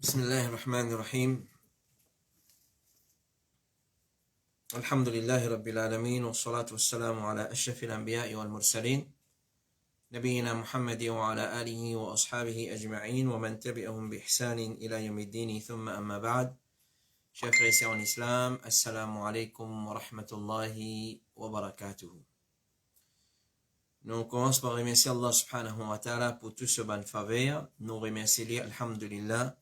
بسم الله الرحمن الرحيم الحمد لله رب العالمين والصلاة والسلام على أشرف الأنبياء والمرسلين نبينا محمد وعلى آله وأصحابه أجمعين ومن تبعهم بإحسان إلى يوم الدين ثم أما بعد. Chers frères et sœurs en islam, assalamu alaikum wa rahmatullahi wa barakatuh. Nous on commence par remercier Allah subhanahu wa ta'ala pour tout ce bon faveur. Nous remercier alhamdulillah.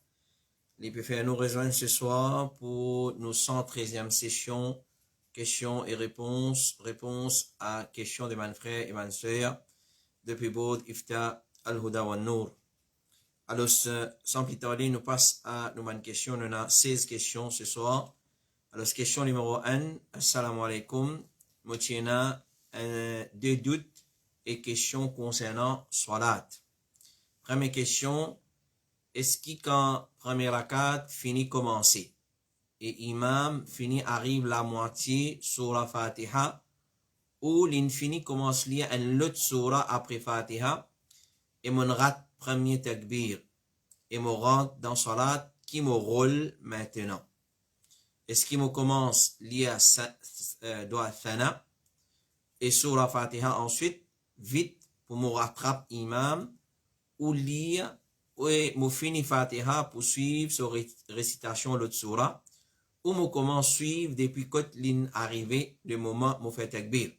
Il peut faire nous rejoindre ce soir pour nos 113e session, questions et réponses à questions de mes frères et mes sœurs depuis Boud, Ifta, Al-Huda wa Nour. Alors, sans plus tarder, nous passons à nos questions. On a 16 questions ce soir. Alors, question numéro 1, Assalamu alaikum. Moutiena, deux doutes et questions concernant Salat. Première question, est-ce que quand premier rakat finit commencer et imam finit arrive la moitié sur la Fatiha ou l'infini commence lire un autre surah après Fatiha et mon rate premier takbir et me rentre dans salat qui me roule maintenant? Est-ce qu'il me commence lire doa thana et sur la Fatiha ensuite vite pour me rattraper imam ou lire et me finit Fatiha pour suivre sa récitation l'autre surah ou me commence suivre depuis côté ligne arrivée le moment me fait takbir?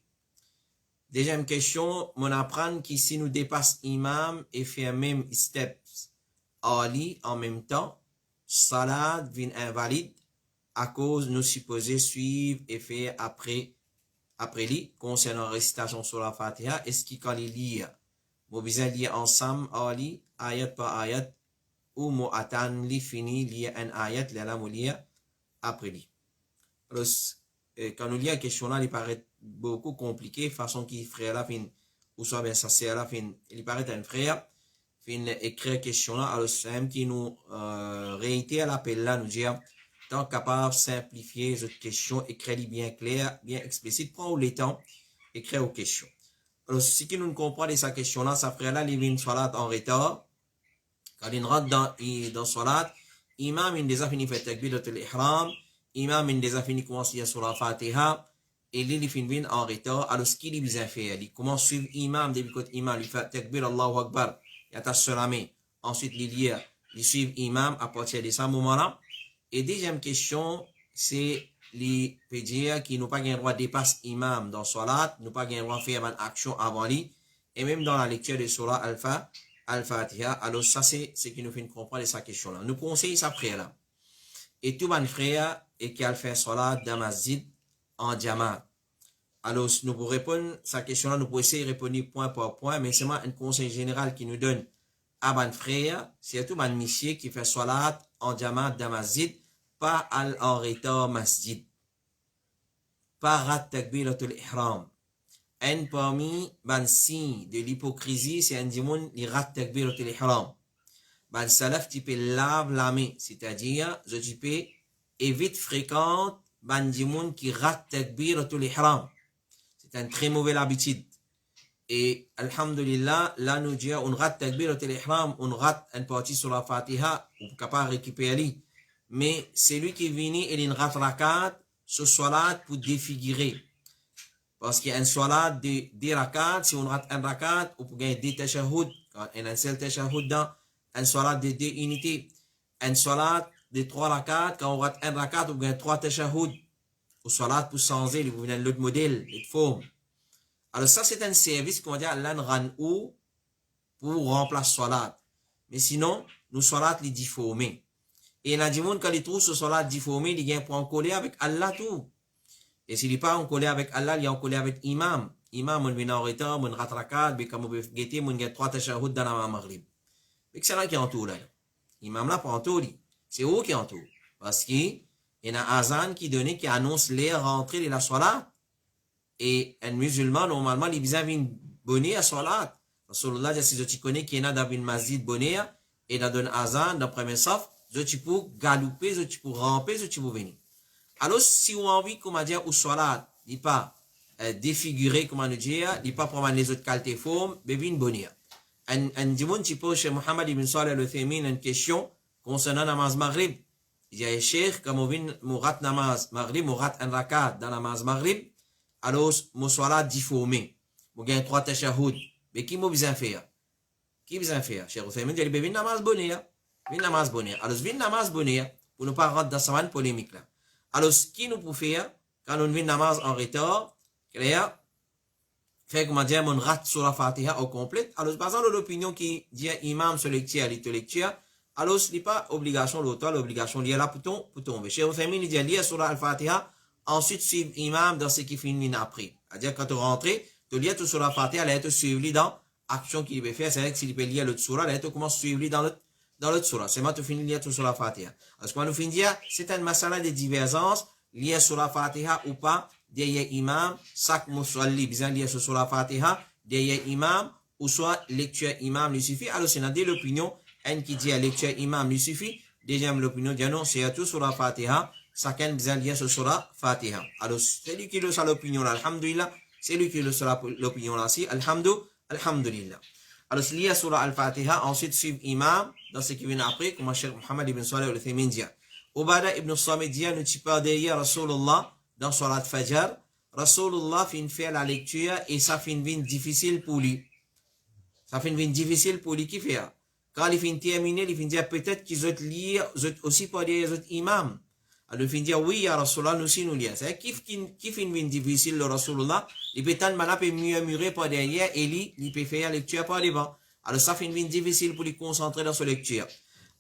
Deuxième question, mon apprendre qu'ici nous dépasse imam et fait même steps Ali en même temps, salat vient invalide à cause nous supposés suivre et faire après lui concernant la récitation sur la Fatiha. Est-ce qu'il quand il lit vous besoin lire ensemble Ali ayat par ayat ou mo attend li fini lire un ayat là mo lire après lui? Alors quand nous lisons la question là, il paraît beaucoup compliqué façon qu'il frère là fin ou soit bien ça c'est là fin il paraît un frère fin écrire question là. Alors c'est un qui nous réitère l'appel là nous dire tant capable simplifier cette question, écrire bien clair, bien explicite, prends le temps écrire aux questions. Alors ce qui nous comprend de sa question là, ça frère là il vient salat en retard. Quand il rentre dans salat, imam il déjà fini fait takbiratul ihram, imam il déjà fini commencer sur la Fatiha et il finit en retard. Alors ce qu'il est bien fait, il commence à suivre imam depuis que imam il fait takbir Allahu Akbar, il attache salamé, ensuite il suit imam à partir de ce moment-là. Et deuxième question, c'est les pédières qui n'ont pas le droit de dépasser imam dans salat, n'ont pas le droit de faire une action avant lui, et même dans la lecture de surah Al-Fatiha. Alors ça c'est ce qui nous fait comprendre de sa question-là. Nous conseillons ça frère là. Et tout mon frère et qui a fait salat dans masjid en jamaat. Alors nous pour répondre à sa question-là, nous pouvons essayer de répondre point par point, mais c'est un conseil général qui nous donne à mon frère, surtout mon monsieur qui fait salat en jamaat dans masjid, pas en retard masjid, pas rat takbiratul ihram. Un parmi les signes de l'hypocrisie, c'est un dimoun qui rate takbiratul ihram. Ben salaf type lave la main, c'est-à-dire je type évite fréquente ben dimoun qui rate takbiratul ihram. C'est une très mauvaise habitude. Et alhamdulillah, là nous disons on rate takbiratul ihram, on rate une partie sur la Fatiha, on peut pas récupérer. Mais c'est lui qui est venu et il rate rakat sur salat pour défigurer. Parce qu'il y a un salat de rakat, si on rate un rakat, on peut gagner deux tashahhud, quand il y a un seul tashahhud dans un salat de deux unités. Un salat de trois rakat, quand on rate un rakat, on gagne trois tashahhud. Au salat pour changer, vous venez l'autre modèle, l'autre forme. Alors ça c'est un service qu'on va dire Allah rend ou pour remplacer salat. Mais sinon, nous salat les difformés. Et il y a des gens quand ils trouvent ce salat difformé, ils viennent pour en coller avec Allah tout. Et s'il n'est pas en coller avec Allah, il est en coller avec imam. Imam, on vient en retard, on rate rakat, mais comme on peut guetter, on gagne trois tashahhud dans la maghrib. Mais c'est là qui entoure là. Imam là, pas entoure. C'est où qui entoure? Parce qu'il y a un azan qui donne, qui annonce les rentrées de la salat. Et un musulman, normalement, il vient une bonne à salat. Rasulullah, si tu connais qu'il y a dans une masjid bonne, et dans un azan, dans le premier saf, tu peux galoper, tu peux ramper, tu peux venir. Alors, si on a envie, comme on dit, au salat, il n'est pas défiguré, comme on dit, il n'est pas prendre les autres qualités formes, mais une bonne. Un dimanche, tu peux chez Mohammed ibn Salih al-Uthaymin une question concernant namaz maghrib, il dit, Cheikh, comme on vient mourat namaz maghrib, mourat un rakat dans namaz maghrib, alors, mon solat difformé. Mon gain 3 tashahoud. Mais qui m'a besoin faire? Qui besoin faire? Cheikh Ousmane dit, vin namaz bonnet. Vin namaz bonnet. Alors, vin namaz bonnet, pour ne pas rentrer dans cette polémique là. Alors, ce qui nous peut faire, quand on vient namaz en retard, clair, fait comment dire, on rate sur la Fatiha au complet. Alors, par exemple, l'opinion qui dit imam sur lecture, lecture, alors, ce n'est pas obligation l'auteur, l'obligation liée là pour tomber. Cheikh Ousmane dit, lire sur la Fatiha, ensuite suivre imam dans ce qui finit après. C'est-à-dire, quand tu rentres, tu lis tout sur la Fatiha, là, tu suivre dans l'action qu'il peut faire. C'est-à-dire que s'il peut lire l'autre surah, là, tu commences à suivre dans l'autre surah. C'est moi, tu finis lire tout sur la Fatiha. Parce que quand nous finissons, c'est un masala de divergence, lire sur la Fatiha ou pas, derrière imam, chaque musalli, bien lire sur la Fatiha, derrière imam, ou soit lecture imam lui suffit. Alors, c'est dans l'opinion, un qui dit lecture imam lui suffit. Deuxième, l'opinion dit non, c'est tout sur la Fatiha. Chacun besoin lire sur la Fatiha. Alors, c'est lui qui le sait l'opinion là, alhamdulillah. C'est lui qui le sait l'opinion là, si, alhamdulillah. Alors, lire sur la Fatiha, ensuite suivre imam, dans ce qui vient après, comme Cheikh Mohammed ibn Salih al-Uthaymin dit. Ubada ibn Samit dit, nous t'y pas derrière Rasulullah, dans Salat Fajr. Rasulullah fin faire la lecture et ça fin vient difficile pour lui. Ça fin vient difficile pour lui qui fait. Quand il fin terminer, il fin dire peut-être qu'ils ont lire, aussi pas derrière les autres imams. Alors, il fin dire, oui, ya Rasulullah, nous aussi nous lire. C'est qui fin vient difficile, le Rasulullah, il peut tant malade peut murmurer par derrière et il peut faire la lecture par devant. Alors, ça fin vient difficile pour lui concentrer dans sa lecture.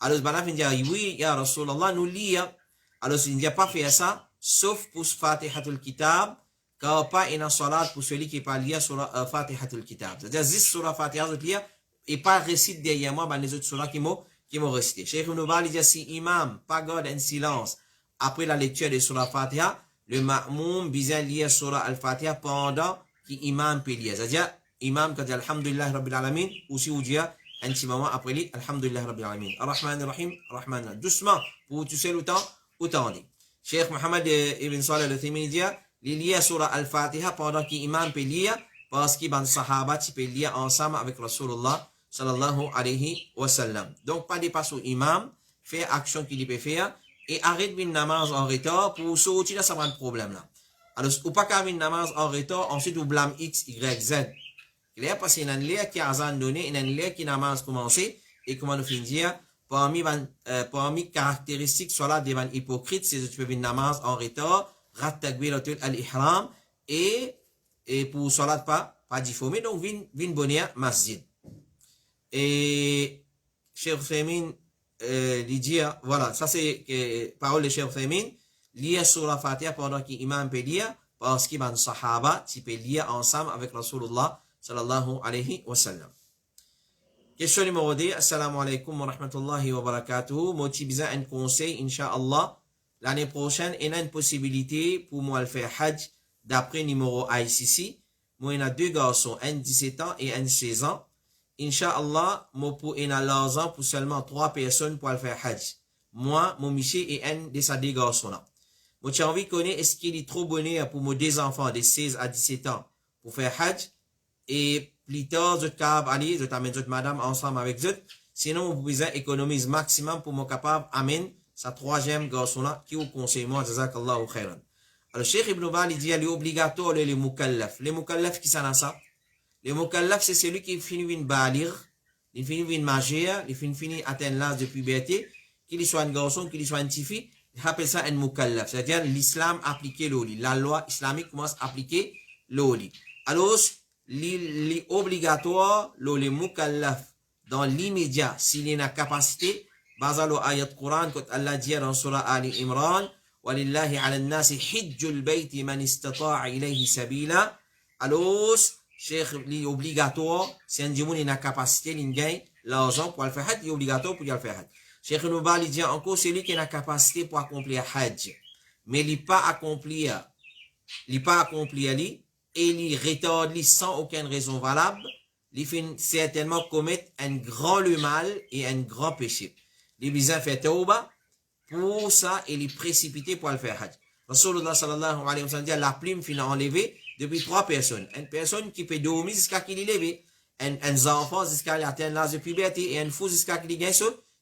Alors, il fin dire, oui, ya Rasulullah, nous lire. Alors, il ne dit pas faire ça, sauf pour Fatihatul Kitab, car pas une salat pour celui qui parle lire sur Fatihatul Kitab. C'est-à-dire, juste sur la Fatihatul Kitab, et pas récite derrière moi, les autres surahs qui m'ont récité. Cheikh Noubal, il dit, si imam, pas garde un silence, après la lecture de surah Fatiha, le ma'moum besoin lire surah al-Fatiha pendant qu'imam peut lire. C'est-à-dire, imam, quand il dit Alhamdulillah Rabbil Alamin, aussi ou dire, un petit moment après lui, Alhamdulillah Rabbil Alamin. Ar-Rahman Ar-Rahim, Ar-Rahman. Doucement, pour tu sais autant dit. Cheikh Mohammed ibn Salih al-Uthaymin dit, il lit surah al-Fatiha pendant qu'imam peut lire, parce qu'il y a des sahaba qui peuvent lire ensemble avec Rasulullah sallallahu alayhi wa sallam. Donc, pas dépasser au imam, faire action qu'il peut faire, et arrête une namaz en retard pour sortir de ce problème là. Alors, ou pas qu'à une namaz en retard, ensuite, ou blâme X, Y, Z. Il y a parce qu'il y a un lien qui a donné, il y a un lien qui namaz commencé, et comment nous finir, parmi caractéristiques, soit là, devant hypocrite, c'est que tu peux une namaz en retard, rat takbiratul al-ihram, et pour salat pas difformé, donc, vin bonheur masjid. Et, Cheikh Ousmane, dire, voilà, ça c'est parole de Cheikh Ousmane, lire sur la Fatiha pendant qu'imam peut lire, parce qu'il y a un sahaba qui peut lire ensemble avec Rasulullah sallallahu alayhi wa sallam. Question numéro 2, assalamu alaikum wa rahmatullahi wa barakatuh. Moi, j'ai besoin d'un conseil, incha'Allah. L'année prochaine, il y a une possibilité pour moi de faire Hajj d'après numéro ICC. Moi, il y a 2 garçons, un 17 ans et un 16 ans. Inch'Allah, moi, pour un l'argent pour seulement 3 personnes pour le faire Hajj. Moi, mon monsieur et un de ces 2 garçons-là. Moi, j'ai envie de connaître est-ce qu'il est trop bonheur pour mes 2 enfants de 16 à 17 ans pour faire Hajj. Et plus tard, je aller, je t'amène votre madame ensemble avec eux. Sinon, vous pouvez économiser maximum pour me capable amener sa 3e garçon-là qui vous conseille moi, jazakallahu khairan. Alors, Cheikh Ibn Bal, il dit, il est obligatoire les mukallaf. Les mukallaf qui sont ça? Les mukallaf, c'est celui qui finit une balir, il finit une majeur, il finit atteindre l'âge de puberté, qu'il soit un garçon, qu'il soit une fille, il appelle ça un mukallaf. C'est-à-dire, l'islam appliqué l'oli. La loi islamique commence à appliquer l'oli. Alors, l'obligatoire, les mukallaf, dans l'immédiat, s'il y a une capacité, basé sur l'ayat Coran, quand Allah dit dans surah Ali Imran, وَلِلَّهِ عَلَى النَّاسِ حِجُّ الْبَيْتِ مَنِ اسْتَطَاعَ إِلَيْهِ سَبِيلًا. Alors, Cheikh, l'obligatoire, c'est un djimoun, il a capacité, il gagne l'argent pour le faire Hajj, il est obligatoire pour le faire Hajj. Cheikh Noubal, il dit encore, c'est lui qui a la capacité pour accomplir Hajj. Mais il n'est pas accompli, et il retarde sans aucune raison valable, il fait certainement commettre un grand le mal et un grand péché. Il besoin fait tauba, pour ça, il est précipité pour le faire Hajj. Rasulullah sallallahu alayhi wa sallam dit, la plume finit enlevée depuis 3 personnes. Une personne qui peut dormir jusqu'à qu'il est levé, un enfant jusqu'à qu'il atteigne l'âge de puberté, et un fou jusqu'à qu'il gagne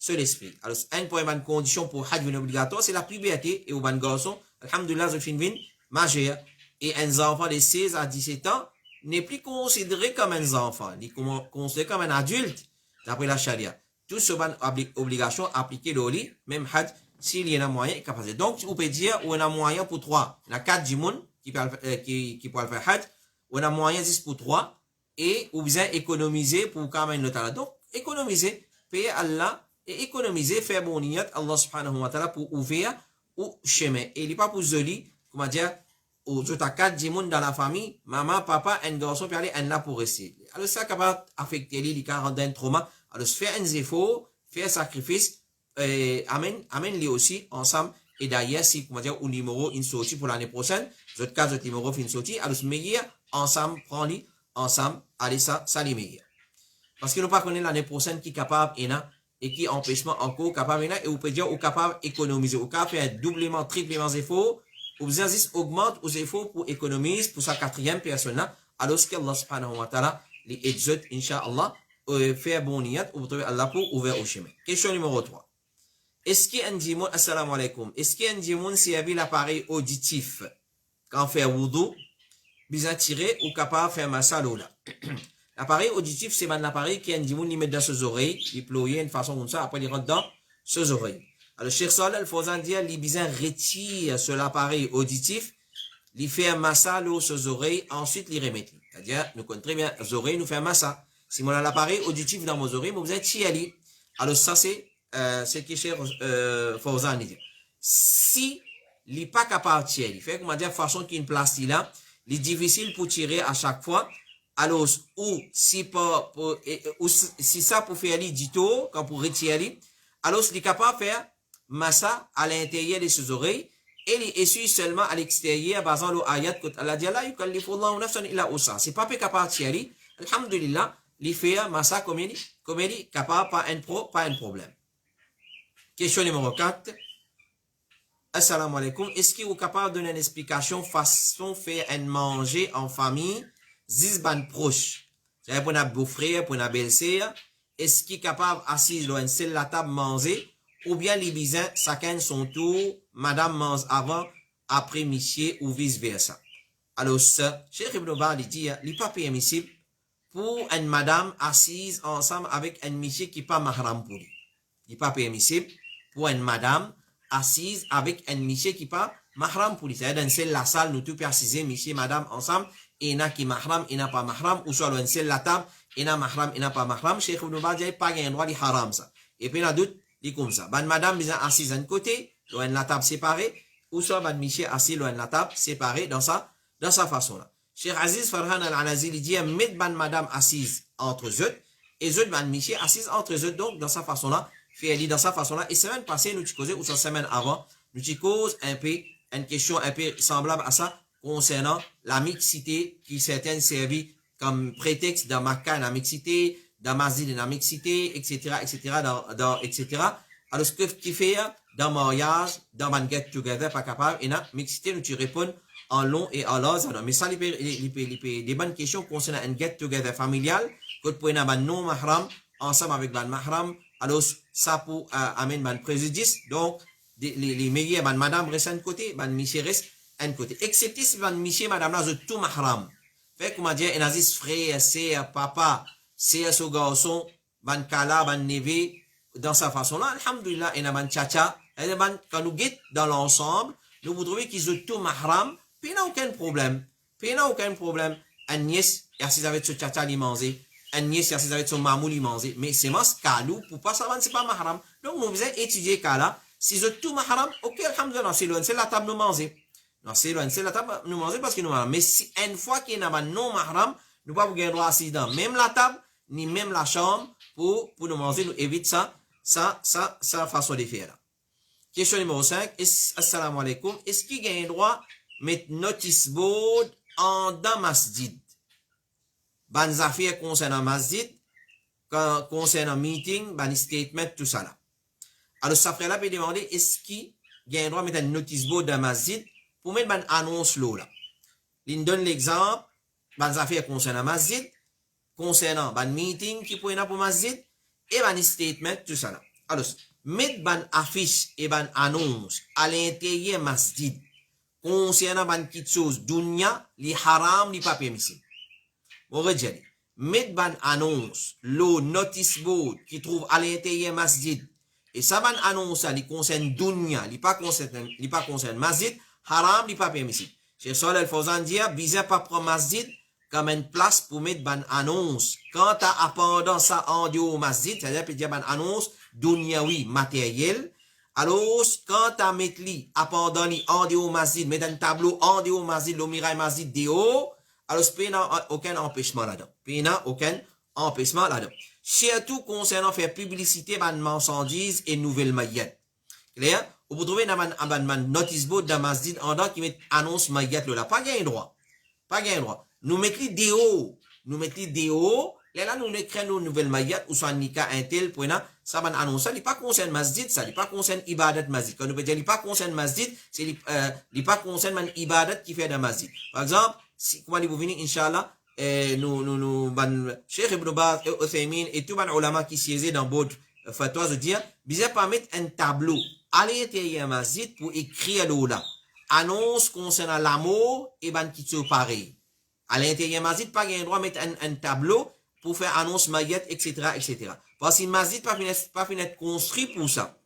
seul esprit. Alors, un point de condition pour Hajj obligatoire, c'est la puberté. Et au ban garçon, alhamdoulilah, je finis majeur. Et un enfant de 16 à 17 ans n'est plus considéré comme un enfant. Il est considéré comme un adulte, d'après la charia. Tout ce ban obligation appliquée au lit, même Hajj, s'il y en a moyen et capacité. Donc, on peut dire, on a moyen pour 3. Il y a 4 du monde qui peuvent faire Hajj. On a moyen 10 pour 3. Et ou bien économiser pour quand même le talent. Donc, économiser, payer Allah et économiser, faire bon niyat, Allah subhanahu wa ta'ala pour ouvrir au chemin. Et il n'est pas pour zoli, comment dire, aux autres 4 du monde dans la famille, maman, papa, un garçon, puis aller, un là pour rester. Alors, ça capable affecter les cas rendre un trauma. Alors, faire un effort, faire sacrifice, amène les aussi ensemble. Et d'ailleurs, si, comment dire, au numéro, une sortie pour l'année prochaine, votre cas, votre numéro, une sortie, alors, se meilleur, ensemble, prends-les, ensemble, allez, ça les meilleurs. Parce que nous pas connaître l'année prochaine qui est capable, et qui empêchement encore capable, et vous pouvez dire, ou capable d'économiser, ou capable faire doublement, triplement efforts, ou bien, augmente aux efforts pour économiser pour sa 4e personne là, alors ce qu'Allah subhanahu wa ta'ala, les exhorte, incha'Allah, faire bon niyat, ou trouver Allah pour ouvrir au chemin. Question numéro 3. Est-ce qu'il y a un djimoun, assalamu alaikum, est-ce qu'il y a un djimoun s'il y avait l'appareil auditif, quand fait wudu, bien tiré, ou capable de faire massalo là? L'appareil auditif, c'est un appareil qui a un djimoun, il met dans ses oreilles, il ploie une façon comme ça, après il rentre dans ses oreilles. Alors, Cheikh Saleh, il faut dire, il bien retire sur l'appareil auditif, il fait un massalo sur ses oreilles, ensuite il remet. C'est-à-dire, nous connaissons très bien, les oreilles nous fait un massa. Si on a l'appareil auditif dans mes oreilles, vous avez tirer. Alors, ça, c'est ce que Cheikh Fawzan dit. Si il n'est pas capable de tirer, il fait, comment dire, façon qu'il y a une place là, il est difficile pour tirer à chaque fois. Alors, ou si ça pour faire les dito, quand pour retirer, alors il est capable de faire massa à l'intérieur de ses oreilles et il essuie seulement à l'extérieur basant le ayat que Allah dit la yukallifullahu nafsan illa usa. C'est pas capable de tirer. Alhamdulillah, il fait massa comme il est capable, pas un problème. Question numéro 4. Assalamu alaikum. Est-ce qu'il est capable de donner une explication façon faire un manger en famille, 10 ban proche? C'est pour un beau-frère, pour un belle-sœur. Est-ce qu'il est capable assis dans une seule la table manger? Ou bien les bisins, chacun son tour, madame mange avant, après monsieur, ou vice versa. Alors, ça, Cheikh Ibn Baz dit, il n'est pas permissible pour une madame assise ensemble avec un monsieur qui n'est pas mahram pour lui. Il n'est pas permissible pour une madame assise avec un monsieur qui n'est pas mahram pour lui. C'est-à-dire, dans celle la salle, nous tous peut assiser monsieur et madame ensemble, et il y a qui mahram, il n'y a pas mahram, ou soit dans celle la table, il y a mahram, il n'y a pas mahram. Cheikh Ibn Baz dit, pas un droit, il haram ça. Et puis, il y a d'autres, comme ça. Ban madame bien assise d'un côté, loin de la table séparée, ou soit ban monsieur assis loin de la table séparée dans sa façon là. Cheikh Aziz Farhan al-Anazili dit mettre ban madame assise entre eux et eux ban monsieur assise entre eux, donc dans sa façon là, fait dans sa façon là. Et semaine passée nous tu causé ou sa semaine avant, nous tu cause un peu une question un peu semblable à ça concernant la mixité qui certaines servi comme prétexte dans Makkah la mixité, dans Masjid la mixité, etc., etc. Alors, ce qui fait dans mariage, dans un get together, pas capable, et dans mixité, nous tu réponds en long et en large. Mais ça, les bonnes questions concernant un get together familial, que tu peux avoir non mahram, ensemble avec un mahram, alors, ça pour amener un préjudice. Donc, les meilleurs, madame reste un côté, monsieur reste un côté. Excepté si monsieur, madame là, c'est tout mahram. Fait, comment dire, il y a des frères, sœurs, papa, c'est ce garçon, ban kala, ban neve, dans sa façon là, alhamdulillah, et ban tchacha, et quand nous guettons dans l'ensemble, nous vous trouvez qu'ils ont tout mahram, puis il n'y a aucun problème. Un nièce, et si vous avez ce tchacha, il mange, un nièce, et si vous avez son mamou, il mange, mais c'est moi, ce calou, pour pas savoir, c'est pas mahram. Donc, nous faisons étudier kala, si vous avez tout mahram, ok, alhamdulillah, c'est la table nous manger. Non, c'est la table nous manger parce que nous mahram. Mais si, une fois qu'il y a un non mahram, nous pas vous gagner droit assis dans même la table, ni même la chambre, pour nous manger, nous évite ça façon de faire là. Question numéro 5, assalamu alaikum, est-ce qu'il y a un droit mettre notice board en dans masjid? Ban affaires concernant masjid, concernant meeting, ban statement, tout ça là. Alors, ça ferait là, peut demander, est-ce qu'il y a un droit mettre un notice board dans masjid pour mettre ban annonce là? Il donne l'exemple, ban affaires concernant masjid, concernant ban meeting qui peut y avoir pour masjid, et ban statement, tout ça là. Alors, mettre ban affiche et ban annonce à l'intérieur masjid concernant ban quelque chose dunya li haram li pas permissible. On redit, mettre ban annonce le notice board qui trouve à l'intérieur masjid et ça ban annonce li concerne dunya li pas concerne masjid haram li pas permissible. Cheikh Saleh Al-Fawzan dit bizarre pas prendre masjid comme une place pour mettre ban annonce. Quand tu as pendant ça en dehors au masjid, c'est-à-dire que tu as ban annonce dunyawi matériel. Alors, quand tu as mis li pendant li en dehors au masjid, mettre un tableau en dehors au masjid, le mirail masjid dehors, alors il n'y a aucun empêchement là-dedans. Il n'y a aucun empêchement là-dedans. Surtout concernant faire publicité ban marchandises et nouvelles maillettes. Clair? Vous trouvez un notice board dans masjid en dehors qui met annonce maillette là. Pas gain droit. Pas gain droit. Nous mettons des hauts. Nous mettons des hauts. Là, nous écrivons une nouvelle maillette ou soit nika intel pour ça va annoncer. Il pas concerne masjid, ça. Il pas concerne ibadat masjid. Quand nous dire il pas concerne masjid, c'est il pas concerne man ibadat qui fait dans masjid. Par exemple, si comment vous venez inchallah, ban Cheikh Ibn Baz et Uthaymin et tout ban ulama qui siégeaient dans votre fatwa de dire, bizarre pas mettre un tableau à l'intérieur masjid pour écrire là. Annonce concernant l'amour et ban qui se pareil. À l'intérieur masjid, pas gain droit mettre un tableau pour faire annonce maillette, etc., etc. Parce que masjid pas fini être construit pour ça.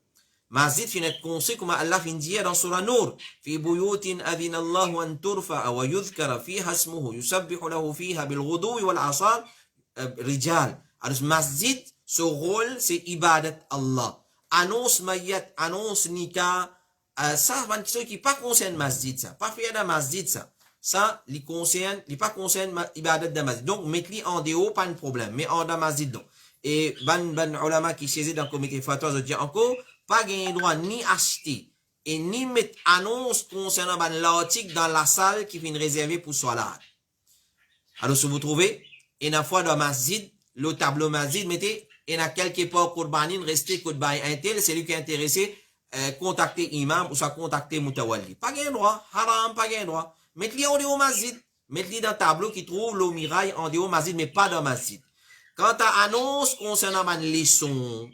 Masjid finit être construit comme Allah fin dire dans Surah Nur. Fi buyutin adhina Allahu an turfa'a wa yudhkara fiha ismuhu yusabbihu lahu fiha bil ghuduwi wal asal rijal. Alors masjid, ce rôle c'est ibadat Allah. Annonce maillette, annonce nikah, ça va être qui pas concerne masjid ça. Pas faire dans masjid ça. Ça, il pas concerne ibadat de masjid. Donc, mettre-li en dehors, pas de problème. Mais en dans masjid, non. Et, ban ulama qui siège dans le comité fatwa, je dis encore, pas gagner droit ni acheter et ni mettre annonce concernant ban l'article dans la salle qui vient réservée pour salat. Alors, si vous trouvez, et une fois dans masjid, le tableau masjid, mettez, et dans quelque part, Kourbanin, restez Kourbanin intel, c'est lui qui est intéressé, contacter imam ou soit contacter mutawalli. Pas gagner droit, haram, pas gagner droit. Mettez-les en dehors masjid. Mettez-les dans le tableau qui trouve le mirail en dehors masjid, mais pas dans masjid. Quand tu annonce concernant ban leçon,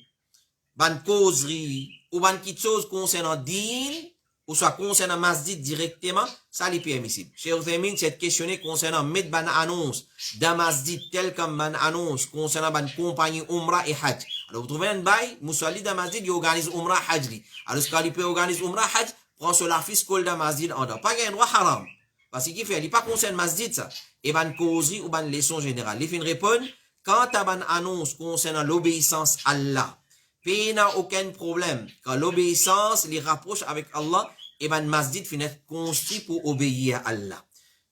ban causerie, ou ban quelque chose concernant din, ou soit concernant masjid directement, ça n'est permissible. Cheikh Uthaymin s'est questionné concernant mettre ban annonce dans masjid tel comme ban annonce concernant ban compagnie umrah et hajj. Alors vous trouvez un bail, Mousali dans masjid, il organise umrah hajj. Alors quand il peut organiser umrah hajj, prend sur la fiscale dans masjid en dehors. Pas gain droit haram. Parce qu'il fait, il pas concerne masjid ça. Et ban causerie ou ban leçon générale. Il fait une réponse, quand tu ban annonce concernant l'obéissance à Allah, il n'a aucun problème. Quand l'obéissance les rapproche avec Allah, et ban masjid finit construit pour obéir à Allah.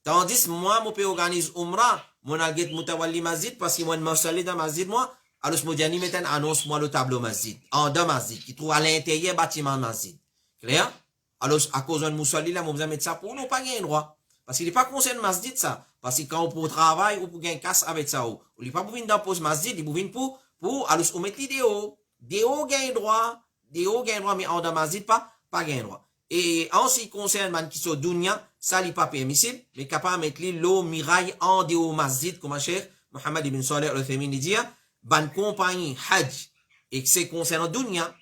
Tandis, moi, je peux organiser umrah, mon alget mutawalli masjid, parce que moi, je m'installe dans masjid, moi, alors je me dis, mettre une annonce, moi, le tableau masjid, en deux masjid, qui trouve à l'intérieur bâtiment masjid. Clair? Alors, à cause d'un moussalli, là, je vais mettre ça pour nous, pas gagner droit. Parce qu'il n'est pas concerne masjid ça. Parce que quand on peut travailler ou pour gagner casse avec ça, ou il n'est pas pour venir dans pose masjid, il pour pour, alors on met les déos. Déos gagne droit, mais en dans masjid pas gagne droit. Et en ce qui concerne man qui sont dunya, ça n'est pas permissible, mais capable de mettre l'eau mirail en déo masjid, comme Cheikh Mohammed ibn Saleh al-Uthaymin dit, ban compagnie hajj, et que c'est concernant dunya,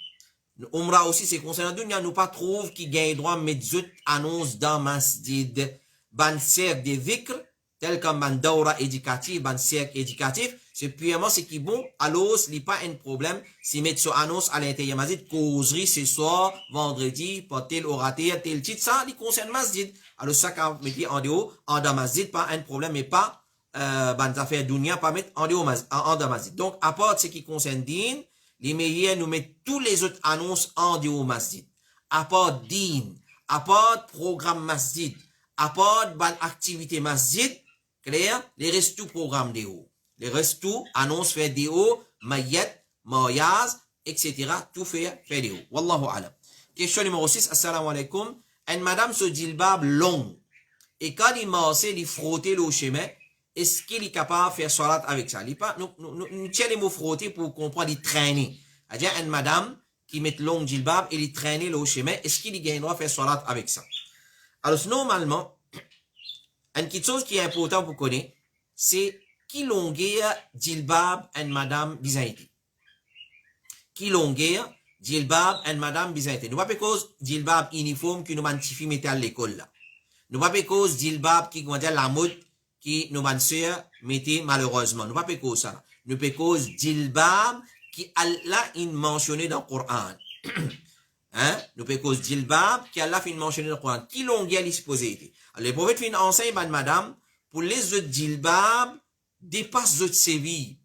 umrah aussi c'est concernant dunya, nous pas trouve qui gagne droit mettre zut annonce dans masjid. Ban cercle de dhikr, tel comme ban daura éducatif, ban cercle éducatif, c'est purement ce qui est bon, alors ce n'est pas un problème, si mettre sur annonce à l'intérieur masjid, causerie ce soir, vendredi, pour tel orateur, tel titre, ça, il concerne masjid. Alors ça, quand mettre en dehors, en dans masjid, pas un problème, mais pas, ban affaire dunya, pas mettre en dehors en dans masjid. Donc, à part ce qui concerne din, les meilleurs nous mettent tous les autres annonces en dehors masjid. À part din, à part programme masjid, à part ban activité masjid, clair, les restes tout programme des hauts. Les restes tout annonce fait des hauts, mayyat, mayaz, etc. Tout fait des hauts. Wallahu alam. Question numéro 6, assalamu alaikum. Une madame se djilbab long. Et quand il m'a il frotter le chemin, est-ce qu'il est capable de faire salat avec ça? Nous tiens les mots frotter pour comprendre, il traîner. C'est-à-dire, une madame qui met long djilbab et il traîner le chemin, est-ce qu'il gagne droit de faire salat avec ça? Alors, normalement, une chose qui est importante pour connaître, c'est qui longueur djilbab une madame bizaïti. Qui longueur Djilbab, en madame, bizarre. Nous pas cause djilbab uniforme qui nous mantifie mettre à l'école là. Nous pas cause djilbab qui, comment dire, la mode qui nous mansoeur mettait malheureusement. Nous pas cause ça. Nous cause djilbab qui Allah in mentionné dans le Coran. Hein? Nous cause djilbab qui Allah fin mentionné dans le Coran. Qui longueur il supposé. Alors, le prophète fin enseigne, madame, pour les autres djilbab, dépasse d'autres sévies,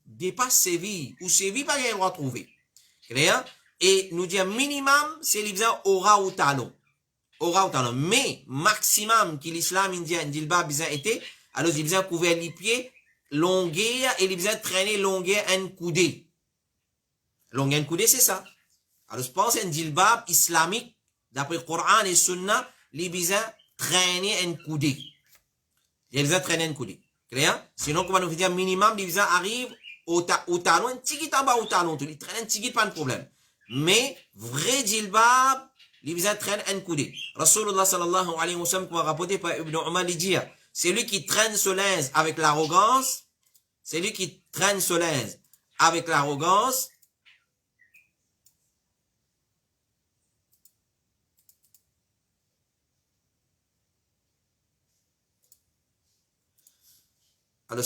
ou sévies pas rien droit trouver. Clair? Et nous dire minimum, c'est l'ibza aura ou talon. Aura ou talon. Mais, maximum, qui l'islam indien, djilbab, bizarre été, alors l'ibza couvert les pieds, longueur, et l'ibza traîner longueur un coudé. Longueur un coudé, c'est ça. Alors, je pense un djilbab islamique, d'après le Coran et Sunna, l'ibza traîner un coudé. L'ibza traîner un coudé. Clair? Sinon, comment nous dire minimum, l'ibza arrive au talon, un petit en bas au talon, il traîne un petit pas de problème. Mais, vrai djilbab, l'ibza traîne un coudé. Rasulullah sallallahu alayhi wa sallam, comme rapporté par Ibn Umar, il dit, c'est lui qui traîne ce linge avec l'arrogance, c'est lui qui traîne ce linge avec l'arrogance, alors,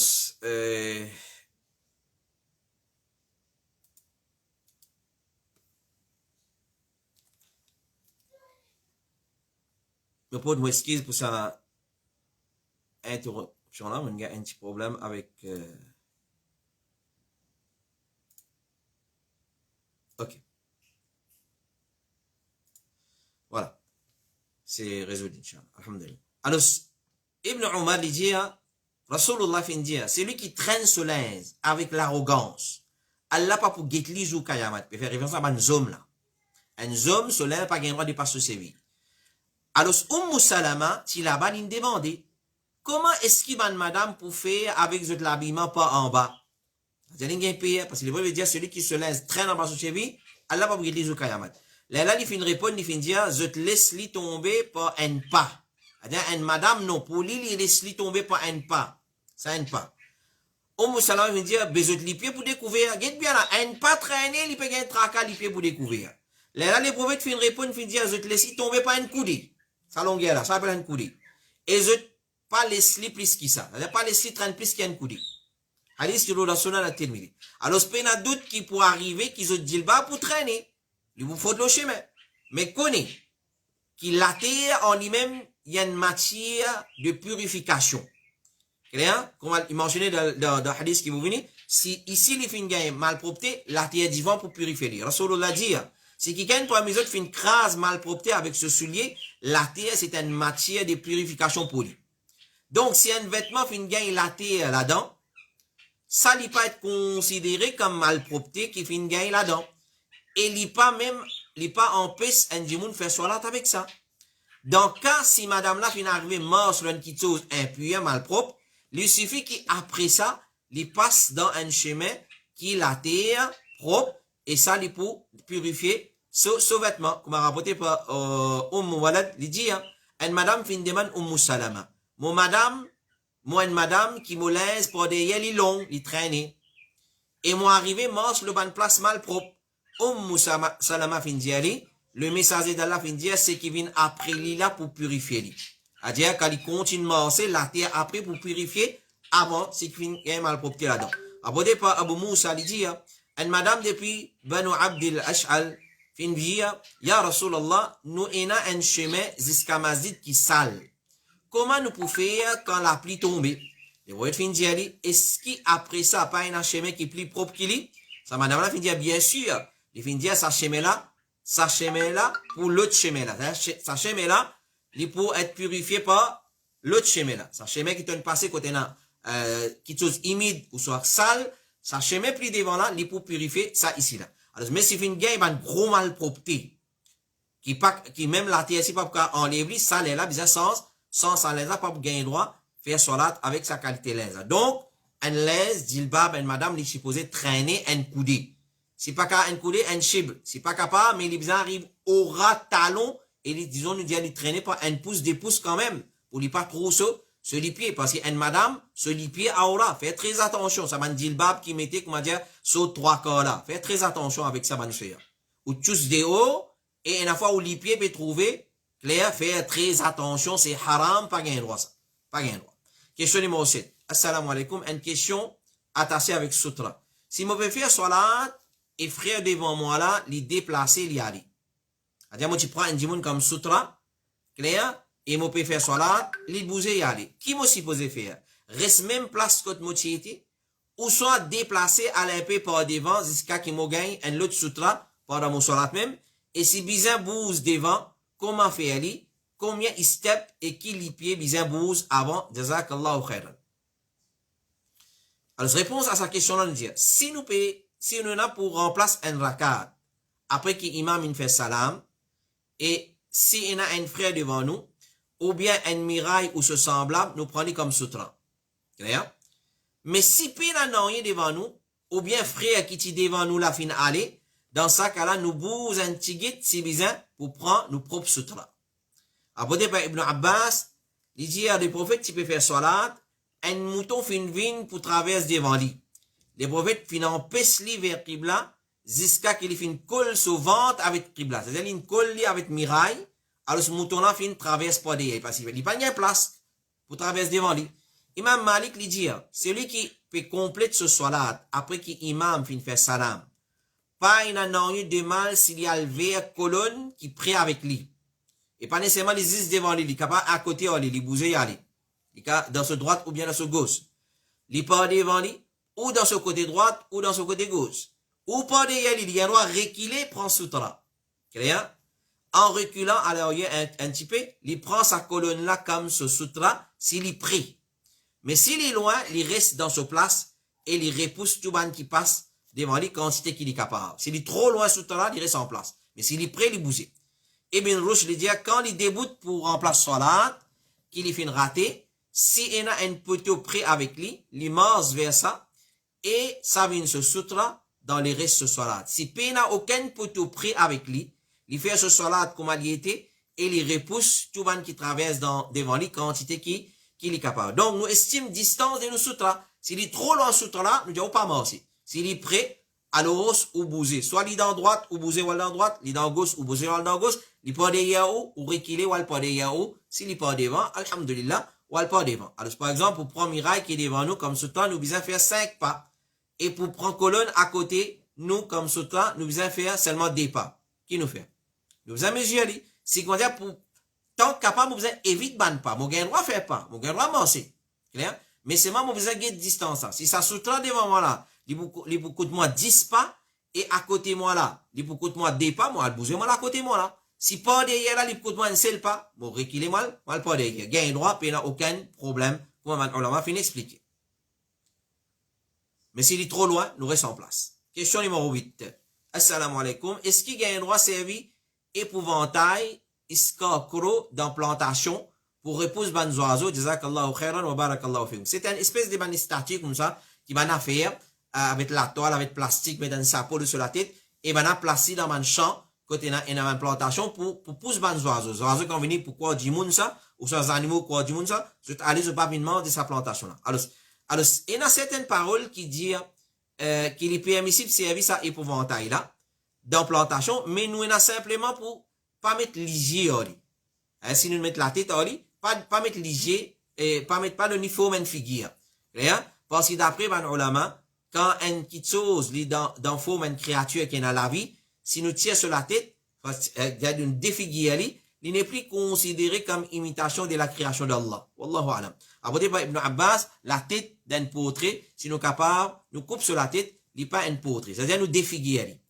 je peux nous excuser pour ça interruption là, on a un petit problème avec ok. Voilà. C'est résolu, Inch'Allah. Alhamdulillah. Alors, Ibn Umar dit, Rasulullah fin dit, c'est lui qui traîne ce linge avec l'arrogance. Allah pas pour guetli jou kayamat. Peut faire référence à un homme là. Un homme, ce linge pas gain droit de passer ses vies. Alors, Salama, si là-bas, il demandait, comment est-ce qu'il va madame pour faire avec l'habillement pas en bas? Vous allez gagner payer, parce que le veut dire, celui qui se laisse traîne en bas sur ses vies, Allah pas pour guetli jou kayamat. Là, il finit répondre, il finit dire, je te laisse li tomber par un pas. C'est-à-dire, un madame, non, pour lui, il laisse li tomber par un pas. C'est un pas. Salama finit dire, je te li pied pour découvrir. Get bien là, un pas traîner, il peut gagner tracas, li pied pour découvrir. Là, les prophètes finit répondre, il finit dire, je te laisse li tomber par un coudé. Ça longueur là, ça s'appelle un coudé. Et je pas laisse li plus que ça. C'est-à-dire, pas laisse li traîner plus qu'un coudé. Hadith qui la sonne la terminé. Alors, c'est pas un doute qui peut arriver, qu'ils ont dit le bas pour traîner. Il vous faut le chemin. Mais connaît qu'il la terre en lui-même, il y a une matière de purification. Clair? Comme il mentionnait dans le hadith qui vous venez, si ici les fins gagnent malpropreté, la terre d'ivant pour purifier. Rasulullah dit, si quelqu'un parmi les autres fait une crase malpropreté avec ce soulier, la terre c'est une matière de purification pour lui. Donc, si un vêtement fin gagne la terre là-dedans, ça ne peut pas être considéré comme malpropreté qui fin gagne là-dedans. Et il pas empêche un djimoun faire solat avec ça. Dans le cas, si madame là fin arrivé mort sur une petite chose impure, malpropre, il suffit qu'après ça, il passe dans un chemin qui la terre propre, et ça, il peut purifier ce vêtement. Comme a rapporté par Walad, il dit, une madame fin demande Salama. Moi, une madame qui me laisse pour des yeux longs, il traîne. Et moi arrivé mort sur le ban place malpropre. Salama fin dire, le messager d'Allah fin dire, c'est qu'il vient après lui là pour purifier lui. C'est-à-dire qu'il continue à marcher la terre après pour purifier avant, c'est qu'il vient malpropreté là-dedans. Abodé par Abu Moussa, il dit, une madame depuis Banu Abdil Ash'al, fin dire, Ya Rasulallah, nous avons un chemin jusqu'à Masjid qui sale. Comment nous pouvons faire quand la pluie tombe? Le roi fin dire, est-ce qu'après ça, pas un chemin qui est plus propre qu'il est? Ça madame là fin dire, bien sûr. Il finit dire sa chemin là pour l'autre chemin là. Sa chemin là, il peut être purifié par l'autre chemin là. Sa chemin qui donne passer côté là, qui chose humide ou soit sale, sa chemin plus devant là, il peut purifier ça ici là. Alors, mais si il y a une gros malpropreté, qui même la terre si pas pour enlever, ça là, bizarre sans ça là, pas pour gagner droit, faire salat avec sa qualité là. Donc, un laise, djilbab, une madame, il est supposé traîner un coudé. Si pas qu'à un coudé, un chible. Si pas capable, mais les bizarres arrivent au ras talon, et les, disons, nous disons, traîner par un pouce, des pouces quand même, pour lui pas trop se lipier, parce qu'une madame, se lipier à aura. Faites très attention. Ça m'a dit le bab qui mettait, comment dire, saut 3 quarts là. Faites très attention avec ça, monsieur. ou tous des hauts, et une fois où les pieds peut trouver, clair, faire très attention, c'est haram, pas gain droit ça. Pas gain droit. Question numéro 7. Assalamu alaikum, une question attachée avec sutra. Si je veux faire salat, et frère devant moi là, les déplacer, les aller. C'est-à-dire, moi, tu prends un dimoun comme sutra, clair, et moi, peux faire salat, les bouger, y aller. Qui moi supposé faire? Reste même place côté moi ou soit déplacer à l'épée par devant, jusqu'à qu'il me gagne un autre sutra, pendant mon salat même, et si bizarre bouge devant, comment faire li? Combien il step et qui les pieds bizarre bouge avant? Jazakallahu khairan. Alors, réponse à sa question là, nous dire, si nous avons pour remplacer un rakat, après qu'imam il fait salam, et si il a un frère devant nous, ou bien un miraille ou ce semblable, nous prenons comme sutra. Clair? Mais si pina n'a rien devant nous, ou bien frère qui est devant nous la fin aller, dans ce cas-là, nous bousons un tigit si bizarre pour prendre nos propres sutras. Apporté par Ibn Abbas, il dit à des prophètes qui peuvent faire salat, un mouton fin vine pour traverser devant lui. Les prophètes fin empêchent lui vers Qibla, jusqu'à qu'il fin colle sur ventre avec Qibla. C'est-à-dire, il colle lui avec miraille, alors ce mouton-là fin traverse pas derrière, parce qu'il n'y a pas de place pour traverser devant lui. Imam Malik lui dit, celui qui peut compléter ce salat après qu'imam fin fait salam, pas il n'a eu de mal s'il y a le vert colonne qui prie avec lui. Et pas nécessairement les existe devant lui, il est capable à côté, il bouger, aller. Il est dans ce droite ou bien dans ce gauche. Il pas devant lui, ou dans ce côté droite, ou dans ce côté gauche. Ou pas derrière lui, il a droit reculer, prend sutra. Clair? En reculant, alors il y a un petit peu, il prend sa colonne là comme ce sutra, s'il y prie. Mais s'il est loin, il reste dans sa place, et il repousse tout le monde qui passe devant lui quantité qu'il est capable. S'il est trop loin sutra, il reste en place. Mais s'il est prêt, il bouge. Ibn Rushd lui dit, quand il déboute pour remplacer salat, qu'il est fin raté, si il a un poteau prêt avec lui, il marche vers ça, et ça vient se sutra dans les restes de salat. Si il n'a aucun poteau prêt avec lui, il fait ce salat comme il était, et il repousse tout le monde qui traverse devant lui quantité qu'il est capable. Donc, nous estimons distance de nos sutras. S'il est trop loin sutra là, nous disons pas marcher. S'il est prêt, à l'os ou bouger. Soit il est dans droite ou bouger ou dans droite, il est dans gauche ou bouger ou dans gauche, il peut derrière ou reculer ou pas derrière ou, s'il est pas devant, alhamdulillah, ou pas devant. Alors, par exemple, pour prendre miraille qui est devant nous, comme ce temps, nous besoin faire 5 pas. Et pour prendre colonne à côté, nous, comme ce temps, nous besoin faire seulement 2 pas. Qui nous fait? Nous besoin mesurer. Si on dit pour, tant capable, nous besoin éviter ban pas. Mon gain droit fait pas. Mon gain droit marcher. Clair? Mais c'est moi, mon besoin de distance. Si ça soutra devant moi là, il beaucoup de moi 10 pas, et à côté moi là, il beaucoup de moi 2 pas, moi, bouger moi là, à côté moi là. Si pas derrière là, il beaucoup de moi un seul pas, bon, reculer moi, pas derrière. Gain droit, puis il n'y a aucun problème. Pour moi, on l'a fini expliquer. Mais s'il est trop loin, nous restons en place. Question numéro 8. Assalamu alaikum. Est-ce qu'il y a un droit servi épouvantail, escarcro dans plantation pour repousse ban oiseaux, jazakallahu khairan wa barakallahu fikum. C'est une espèce de ban statue comme ça, qui va faire, avec la toile, avec plastique, mettre un chapeau sur la tête, et va placer dans un champ, côté il y a une plantation pour pousser ban oiseaux. Les oiseaux qui ont venu pour quoi du monde ça, ou soit les animaux quoi du monde ça, c'est aller au papinement de sa plantation là. Alors, il y a certaines paroles qui disent, qu'il est permissible de servir ça épouvantail là, dans plantation, mais nous, il y a simplement pour pas mettre l'igier au lit. Si nous mettons la tête au lit, pas mettre l'igier, et pas mettre pas le uniforme en figure. Parce que d'après ban ulama, quand une petite chose, dans forme une créature qui est dans la vie, si nous tirons sur la tête, il y a une défigure, il n'est plus considéré comme imitation de la création d'Allah. Wallahu alam. Après, par Ibn Abbas, la tête d'un portrait, si nous sommes capables, nous coupons sur la tête, il n'est pas un portrait. C'est-à-dire, nous défigurer.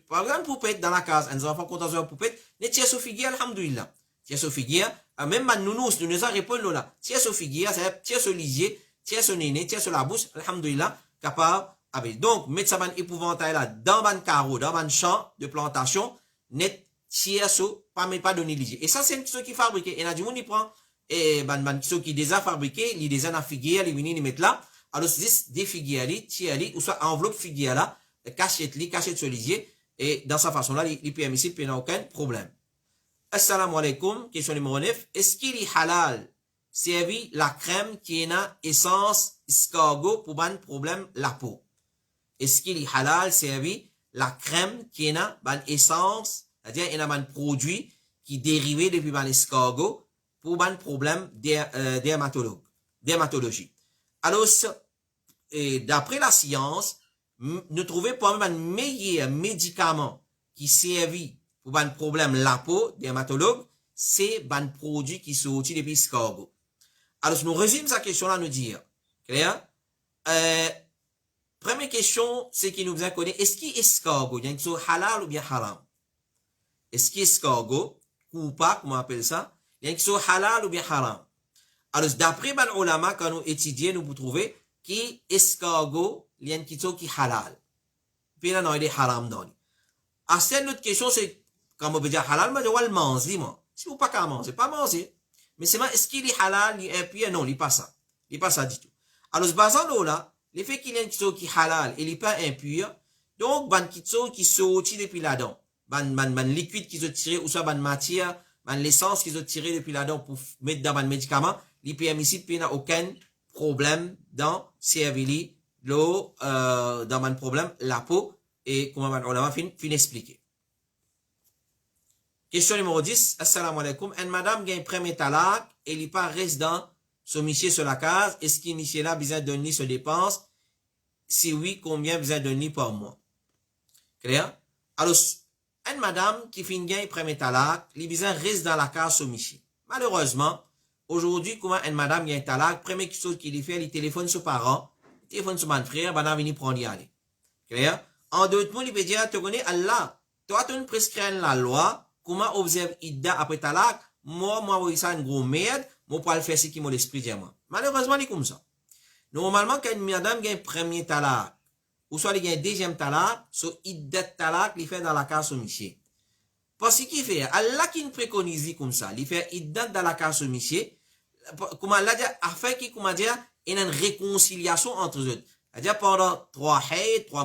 Par exemple, poupette dans la case, un enfant content sur poupette, nous tirons sur figure, alhamdoulilah. Tirons sur figure, même nous nous avons répondu là. Tirons sur figure, c'est-à-dire, tirons sur lisier, tirons sur néné, tirons sur la bouche, alhamdoulilah, capable, avec. Donc, mettre ça ban épouvantail là, dans ban carreau, dans ban champ de plantation, net, tire sur, pas donner lisier. Et ça, c'est ceux qui fabriquent. Et là, du monde, il prend, et ceux qui déjà fabriqué, ils déjà na figure, ils viennent, ils mettent là. Alors, c'est des figures, tire, ou soit enveloppe figure là, cachette sur lisier, et dans sa façon là, il peut permissible, il n'y a aucun problème. Assalamu alaikum, question numéro 9. Est-ce qu'il est halal, servi la crème qui est na essence escargot pour ban problème la peau? Est-ce qu'il est halal, servi la crème qui est là, ban essence, c'est-à-dire il y a un produit qui est dérivé depuis ban escargot pour ban problème dermatologie. Alors, d'après la science, nous trouvons pas même un meilleur médicament qui servit pour un problème la peau, dermatologue, c'est un produit qui sorti depuis escargot. Alors, nous résumons sa question là, nous dire, clair? Première question, c'est qui nous besoin connaître, est-ce qu'il est escargot, il y a une chose halal ou bien haram? Est-ce qu'il est escargot, ou pas, comment on appelle ça? Il y a une chose halal ou bien haram? Alors, d'après ban ulama, quand nous étudions, nous pouvons trouver qui escargot, il y a une chose qui est halal. Puis là, non, il est haram dans lui. À cette autre question, c'est, quand on veut dire halal, mais je vais le manger, moi. Si vous pas qu'à manger, pas manger. Mais c'est est-ce qu'il est halal, il est impur? Non, il n'est pas ça. Il n'est pas ça du tout. Alors, basant là, le fait qu'il y a une chose qui est halal, il n'est pas impur, donc, ban kitso qui sorti depuis là-dedans. Ban liquide qui se tiré, ou soit ban matière, ban l'essence qui se tiré depuis là-dedans pour mettre dans ban médicament, il permissible, il n'y a aucun problème dans cervili, l'eau, dans ban problème, la peau, et comment ban ulama fin expliquer. Question numéro 10. Assalamu alaikum. Un madame gagne premier talak et il pas résident sur monsieur sur la case. Est-ce qu'il monsieur là besoin de donner ses dépenses? Si oui, combien besoin de donner par mois? Clair? Alors, un madame qui finit gagne premier talak, il besoin reste dans la case sur monsieur. Malheureusement, aujourd'hui, comment un madame gagne talak, première chose qu'il fait, il téléphone sur parents, il téléphone sur mon frère, madame vient prendre y aller. Clair? En d'autres mots, il peut dire, tu connais Allah. Toi, tu prescris la loi, comment observe idda après talak, moi, oui, ça, une grosse merde, moi, pour le faire, c'est qui m'a l'esprit diamant. Malheureusement, il est comme ça. Normalement, quand une madame gagne premier talak, ou soit il gagne deuxième talak, so idda talak, il fait dans la case au monsieur. Parce qu'il fait, Allah qui nous préconise comme ça, il fait idda dans la case au monsieur, comment Allah dit, afin qu'il, comment dire, il y a une réconciliation entre eux. C'est-à-dire, pendant 3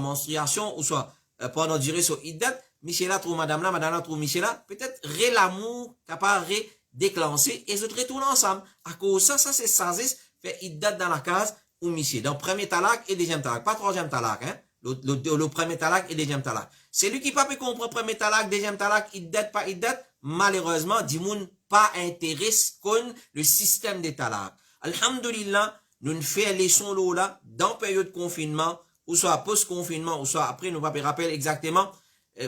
menstruations, ou soit, pendant durée sur idda, Michel là trouve madame là trouve Michel là, peut-être l'amour capable de déclencher et ils retournent ensemble. À cause de ça, c'est ça, fait iddat dans la case ou Michel. Donc, premier talak et deuxième talak, pas troisième talak, hein. Le premier talak et deuxième talak. C'est lui qui pas pu comprendre premier talak, deuxième talak, iddat, pas iddat, malheureusement, Dimoun pas intéresse comme le système des talaks. Alhamdulillah, nous faisons les sons là, dans période de confinement, ou soit post-confinement, ou soit après, nous va rappeler exactement,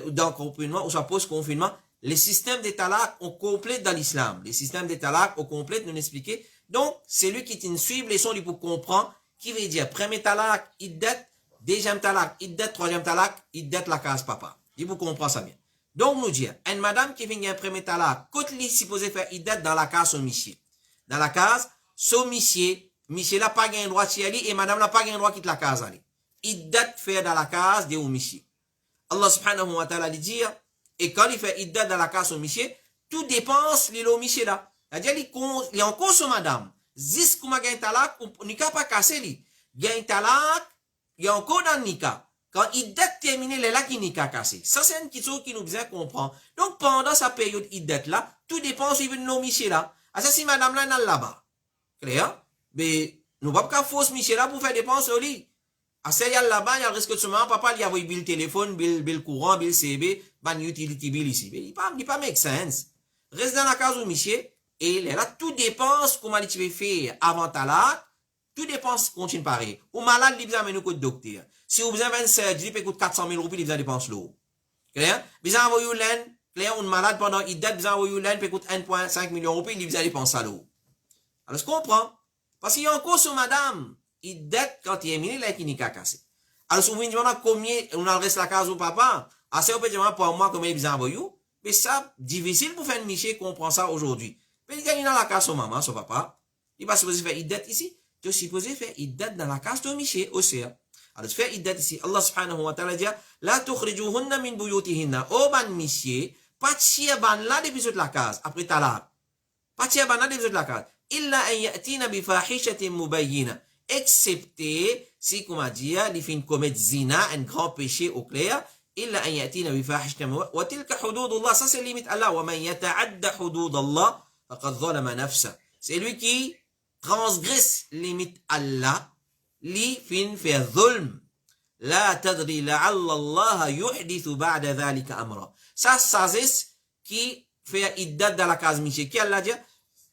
dans le confinement, ou soit post-confinement, les systèmes des talaks ont complète dans l'islam. Les systèmes des talaks ont complète, nous expliquer. Donc, c'est lui qui t'en suit les sons pour comprendre, qui veut dire, premier talak, iddat, deuxième talak, iddat, troisième talak, iddat la case papa. Il vous comprend ça bien. Donc, nous dire, une madame qui vient un premier talak, quand il est supposé faire iddat dans la case au monsieur. Dans la case, son monsieur n'a pas un droit de aller et madame n'a pas un droit de quitter la case aller. Iddat fait dans la case de au monsieur. Allah subhanahu wa ta'ala dit, et quand il fait iddat dans la case au monsieur, tout dépense l'île au monsieur là. C'est-à-dire, il est encore sur madame. Zis kuma gagne talak, nika pas cassé li. Gagne talak, il est encore dans le nika. Quand iddat terminé, les là qui nika cassé. Ça, c'est une question qui nous besoin comprendre. Donc, pendant sa période iddat là, tout dépense il veut nos monsieur là. Ah, ça, si madame là, n'a là-bas. Clair? Mais, nous pas qu'à force monsieur là pour faire dépenses au lit. À ce là-bas, il y a le risque de ce moment, papa, il y a bill téléphone, bill courant, bill CB, ban utility bill ici. Mais il pas make sense. Reste dans la case où monsieur, et là, tout dépense, comment tu veux faire avant talak, tout dépense continue pareil. Ou malade, il besoin de nous docteur. Si vous avez un surgery, il coûte 400 000 roupies, il besoin de dépenser l'eau. Clair? Vous envoyez l'un, clair, un malade pendant il date, vous envoyez l'un, il coûte 1,5 million de roupies, il besoin de dépenser l'eau. Alors, je comprends. Parce qu'il y a encore sur madame, il date quand il est miné, là, qui n'est qu'à casser. Alors, si vous me demandez combien, on en reste la case au papa, assez, on peut demander pour moi combien il besoin d'envoyer. Mais ça, difficile pour faire une miché comprendre ça aujourd'hui. Mais il gagne dans la case au maman, son papa. Il va supposer faire iddat ici. Tu es supposé faire iddat dans la case de miché, aussi. Alors, tu fais iddat ici. Allah subhanahu wa ta'ala dit, la tukhrijuhunna min buyutihinna. Oh, ban miché, pas de ban là depuis toute la case, après talak. Pas de ban là depuis toute la case. Illa an ya'tina bi fahishatin mubayyina. Excepté, si, comment dire, il fait une commettre zina, un grand péché au clair. إلا أن يأتينا بفاحشة وتلك حدود الله. Ça c'est limite Allah. ومن يتعدى حدود الله فقد ظلم نفسه. C'est lui qui transgresse limite Allah, li fin fait zulm. La tadri la'alla Allah yuhdithu ba'da dhalika amra. Ça, sagesse qui fait iddat dans la case Miché. Qui Allah dit?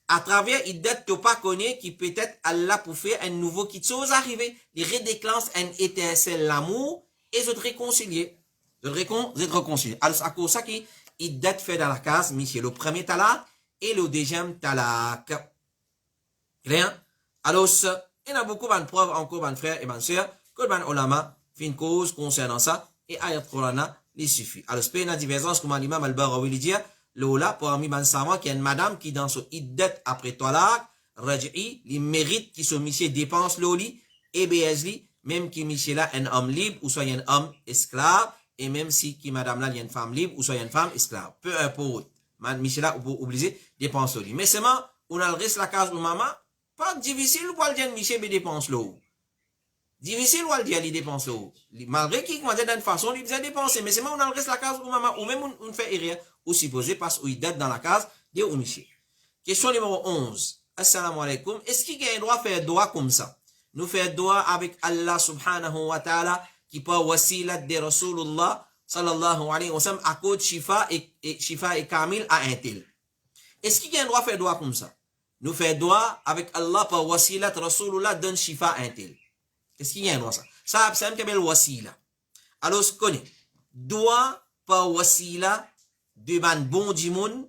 À travers iddat, tu pas connais qui peut-être Allah pour faire un nouveau qui chose arriver. Il redéclenche un étincelle l'amour et se réconcilier. Se réconcilier. Alors, c'est à cause ça qui iddat fait dans la case Miché. Le premier talak et le deuxième talak. Clair? Alors, il y a beaucoup de preuves encore, mes frères et mes sœurs, que les ulama font une cause concernant ça, et ayat Qur'ana, il suffit. Alors, c'est une divergence, comme l'imam al-Baghawi dit, Lola, parmi les savants, qu'il y a une madame qui, dans son iddat après talaq, raj'i, il mérite qui son monsieur dépense l'oli, et béazli, même qui monsieur là, un homme libre, ou soit un homme esclave, et même si qui madame là, il y a une femme libre, ou soit une femme esclave. Peu importe. Monsieur là, obligé, dépense l'oli. Mais seulement, on a le reste la case ou maman, pas difficile pour le dire Michel mais dépense l'eau. Difficile pour le dire il dépense l'eau. Malgré qu'il m'a dit d'une façon il faisait dépenser mais c'est moi on a le reste la case ou maman ou même on fait erreur ou supposé parce qu'il date dans la case de ou Michel. Question numéro 11. Assalamu alaikum. Est-ce qu'il y a un droit à faire doigt comme ça? Nous faire doigt avec Allah subhanahu wa ta'ala qui peut wasilat de Rasulullah sallallahu alayhi wa sallam à cause shifa et kamil à un tel. Est-ce qu'il y a un droit à faire doigt comme ça? Nous faisons doigt avec Allah par wasilat Rasulullah donne shifa à un tel. Est-ce qu'il y a un droit ça? Ça, c'est un peu wasila. Alors, ce qu'on est, doigt par wasila de ban bon dimoun,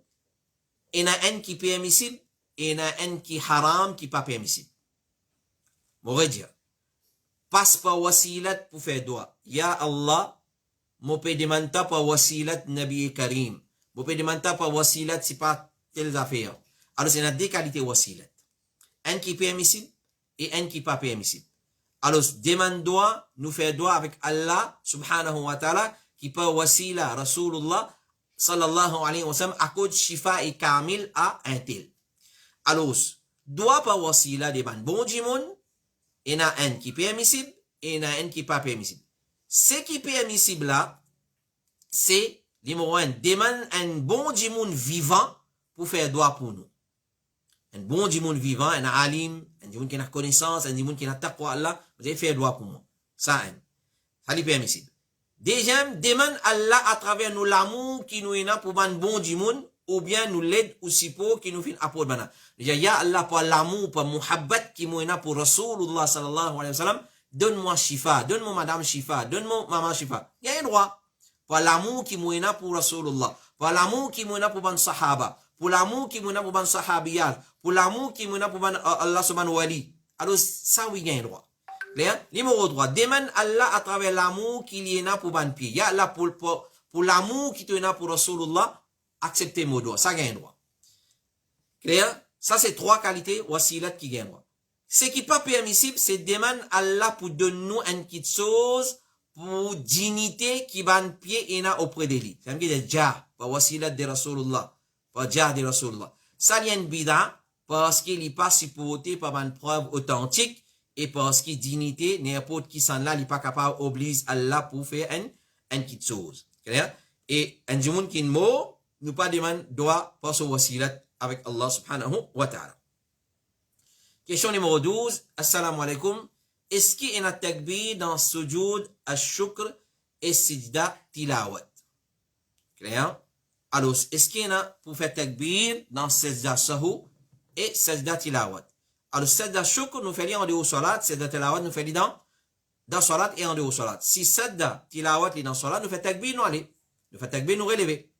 et il y a un qui est permissible, et il y a un qui est haram, qui n'est pas permissible. On va dire, passe par wasilat pour faire doigt. Ya Allah, mon peut demander par wasilat Nabi Karim. Mon peut demander par wasilat, c'est pas telles affaires. Alors, c'est deux qualités wasilat. Un qui est permissible et un qui n'est pas permissible. Alors, demande-doigt, nous faire doigt avec Allah, subhanahu wa ta'ala, qui peut wasila Rasulullah, sallallahu alayhi wa sallam, à cause shifa et kamil à un tel. Alors, doigt par wasila demande bon dimoun, il y en a un qui est permissible et il y en a un qui n'est pas permissible. Ce qui est permissible là, c'est, numéro un, demande un bon dimoun vivant pour faire doigt pour nous. Un bon dimoun vivant, un alim, un dimoun qui a connaissance, un dimoun qui a taqwa Allah, vous allez faire doigt pour moi. Ça, ça est permissible. Deuxième, demande Allah à travers nous l'amour qui nous est là pour un bon dimoun, ou bien nous l'aide aussi pour qui nous fait apport bana. Déjà, ya Allah pour l'amour, pour muhabbat qui nous est là pour Rasulullah sallallahu alayhi wa sallam, donne-moi shifa, donne-moi madame shifa, donne-moi maman shifa. Il y a un droit. Pour l'amour qui nous est là pour Rasulullah, pour l'amour qui nous est là pour ban sahaba, pour l'amour qui m'a pour ban sahabiyat, pour l'amour qui m'a pour ban Allah subhanahu wa ta'ala. Alors, ça, oui, il y a un droit. Clair? Numéro 3. Demande Allah à travers l'amour qu'il y a pour ban pied. Ya Allah pour l'amour qui te est pour Rasulullah, acceptez mon droit. Ça, il y a un droit. Clair? Ça, c'est trois qualités, wasilat qui y a un droit. Ce qui n'est pas permissible, c'est demande Allah pour donner-nous une petite chose pour dignité qui ban pied et auprès de lui. Ça veut dire, ja, pour wasilat de Rasulullah. Par jah de Rasulullah. Ça y a une bida parce qu'il n'est pas supporté par une preuve authentique et parce qu'il dignité, n'importe qui s'en là, il n'est pas capable d'obliger Allah pour faire une petite chose. Clair? Et un djimoun qui est mort, nous pas demande doit passer au wasilat avec Allah subhanahu wa ta'ala. Question numéro 12. Assalamu alaikum. Est-ce qu'il y a un takbir dans sujoud, al-shukr et sijda tilawat? Clair? Alors, est-ce qu'il y en a pour faire takbir dans sajda sahu et sajda tilawat? Alors, sajda shukr nous fait lire en dehors salat, sajda tilawat nous fait lire dans salat et en dehors salat. Si sajda tilawat est dans salat, nous fait takbir nous aller. Nous fait takbir nous relever.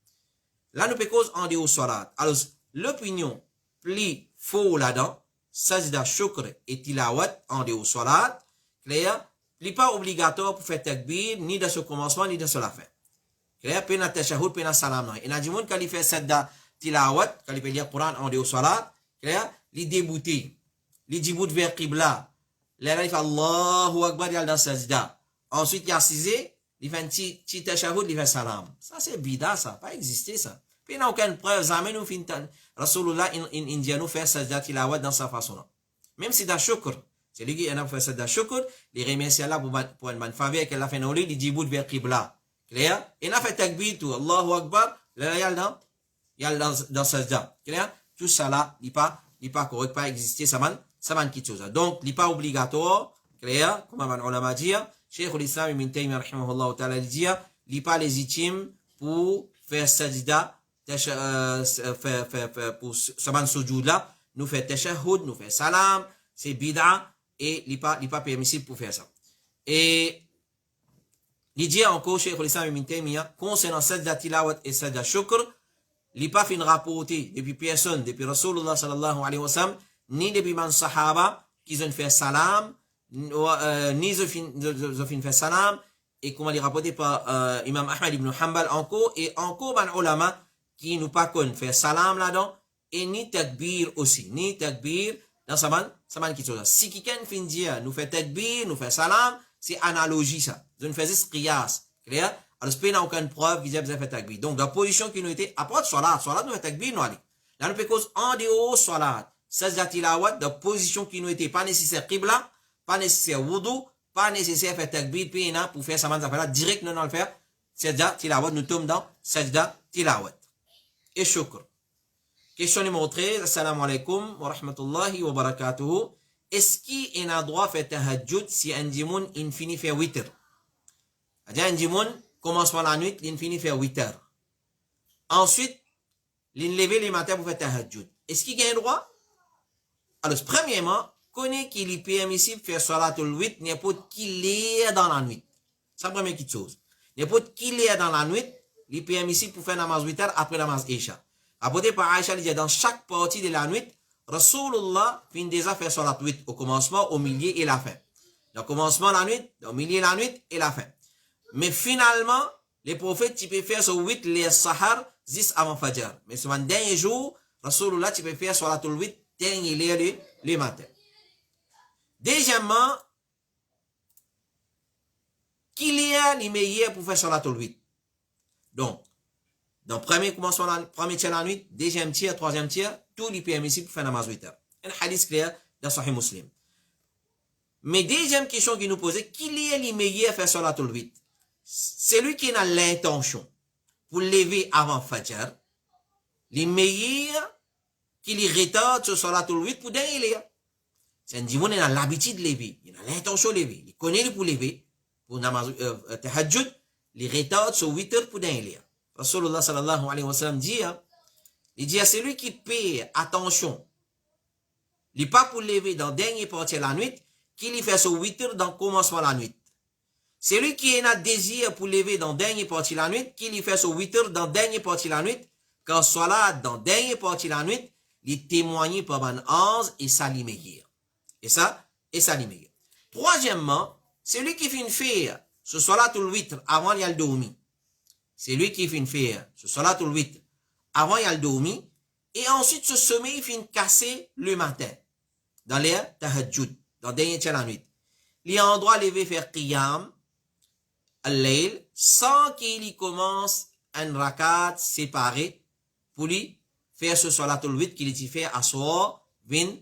Là, nous peut cause en dehors salat. Alors, l'opinion plus faux là-dedans, sajda shukr et tilawat en dehors salat, clair, n'est pas obligatoire pour faire takbir ni dans ce commencement ni dans ce la fin. Clair, pena tashahud, pena salam. Et n'a quand il fait sajda tilawat, quand il fait lire Coran en dehors salat, clair, il débouté, il déboute vers Qibla. Là, il fait Allahu Akbar, il y a dans sajda. Ensuite, il a assisé, il fait un petit tashahud, il fait salam. Ça, c'est bida, ça. Pas existé, ça. Puis, il n'y a aucune preuve. Jamais nous finissons. Rasulullah, in India, nous fait sajda tilawat dans sa façon-là. Même si da shukr. C'est lui qui a fait sajda shukr, il remercie Allah pour une bonne faveur qu'elle a fait dans lui, il déboute vers Qibla. Clair? Il a fait takbir tout. Allahu Akbar. Là, il y a dans sajda. Clair? Tout ça là, il n'est pas correct, pas existé, ça man qui chose. Donc, il n'est pas obligatoire. Clair? Comme on l'a dit, Cheikh l'Islam Ibn Taymiyyah rahimahullah ta'ala dit, il pas légitime pour faire sajda, pour saban sujoud là, nous faire tashahhud, nous faire salam, c'est bid'a, et il pas permissible pour faire ça. Et il dit encore, Cheikh l'Islam Ibn Taymiyyah, concernant sajda tilawat et sajda shukr, il pas fin rapporté depuis personne, depuis Rasulullah sallallahu alayhi wa sallam, ni depuis man sahaba, qui ont fait salam, ni ont fait salam, et comment il est rapporté par Imam Ahmad ibn Hanbal encore, et encore ban ulama, qui nous pas qu'on fait salam là-dedans, et ni takbir aussi, ni takbir dans saman qui chose. Si quelqu'un fin dire, nous fait takbir, nous fait salam, c'est analogie ça. Nous faisons qiyas, clair? Alors, ce n'est aucune preuve vis-à-vis de faire takbir. Donc, la position qui nous était, après de salat, nous fait takbir, nous allons. Là, nous peut cause en dehors salat, sajda tilawat, de position qui nous était pas nécessaire qibla, pas nécessaire wudu, pas nécessaire faire takbir, puis pour faire saman là, direct, nous allons le faire, sajda tilawat, nous tombons dans sajda tilawat. Et shukr. Question numéro 13, assalamu alaikum wa rahmatullahi wa barakatuhu. Est-ce qu'il y a un droit de faire tahajjud si un dimoun in finit faire 8 heures? C'est-à-dire un dimoun commence par la nuit, il finit faire 8 heures. Ensuite, il lever les matins pour faire tahajjud. Est-ce qu'il y a un droit? Alors, premièrement, connaît qu'il est permissible de faire salatul 8 n'importe qui est dans la nuit. C'est la première chose. N'importe qui est dans la nuit, il est permissible pour faire namaz 8 heures après namaz Isha. Apporté par Aïcha, il dit dans chaque partie de la nuit, Rasulullah finit déjà faire salat 8 au commencement, au milieu et la fin. Au commencement la nuit, au milieu la nuit et la fin. Mais finalement, les prophètes, tu peux faire ce 8 les sahar, 10 avant Fajr. Mais sur un dernier jour, Rasulullah, tu peux faire salatul 8, dernier les matins. Deuxièmement, qu'il y a les meilleurs pour faire salatul 8. Donc, dans le premier commencement, premier tiers la nuit, deuxième tiers, troisième tiers, tout les permissible pour faire namaz 8 heures. Un hadith clair dans Sahih Muslim. Mais deuxième question qui nous posait, qu'il y a les meilleurs pour faire salatul 8? Celui qui a l'intention pour lever avant Fajr, les meilleurs qui les retardent sur salatul 8 pour dernier. C'est un dimoun qui a l'habitude de lever, il a l'intention de lever, il connaît pour lever, pour namaz tahajjud, les retardent sur 8 heures pour dernier. Rasulullah sallallahu alayhi wa sallam dit, il dit à celui qui paye attention, il n'est pas pour lever dans la dernière partie de la nuit, qu'il y fait sur 8 heures dans le commencement de la nuit. Celui qui a désir pour lever dans la dernière partie de la nuit, qu'il y fait sur 8 heures dans la dernière partie de la nuit, quand soit dans la dernière partie de la nuit, il témoigne par un ange et ça l'immédiat. Et ça l'immédiat. Troisièmement, celui qui finit faire ce salatul 8 avant il y a le dormi. C'est lui qui finit faire ce salatul 8 avant il y a le dormi. Et ensuite, ce sommeil finit casser le matin. Dans l'air tahajjud, dans le dernier tiers de la nuit. Il y a un droit de lever faire qiyam, al-layl, sans qu'il y commence un rakat séparé pour lui faire ce salatul 8 qu'il y fait à soir, vin,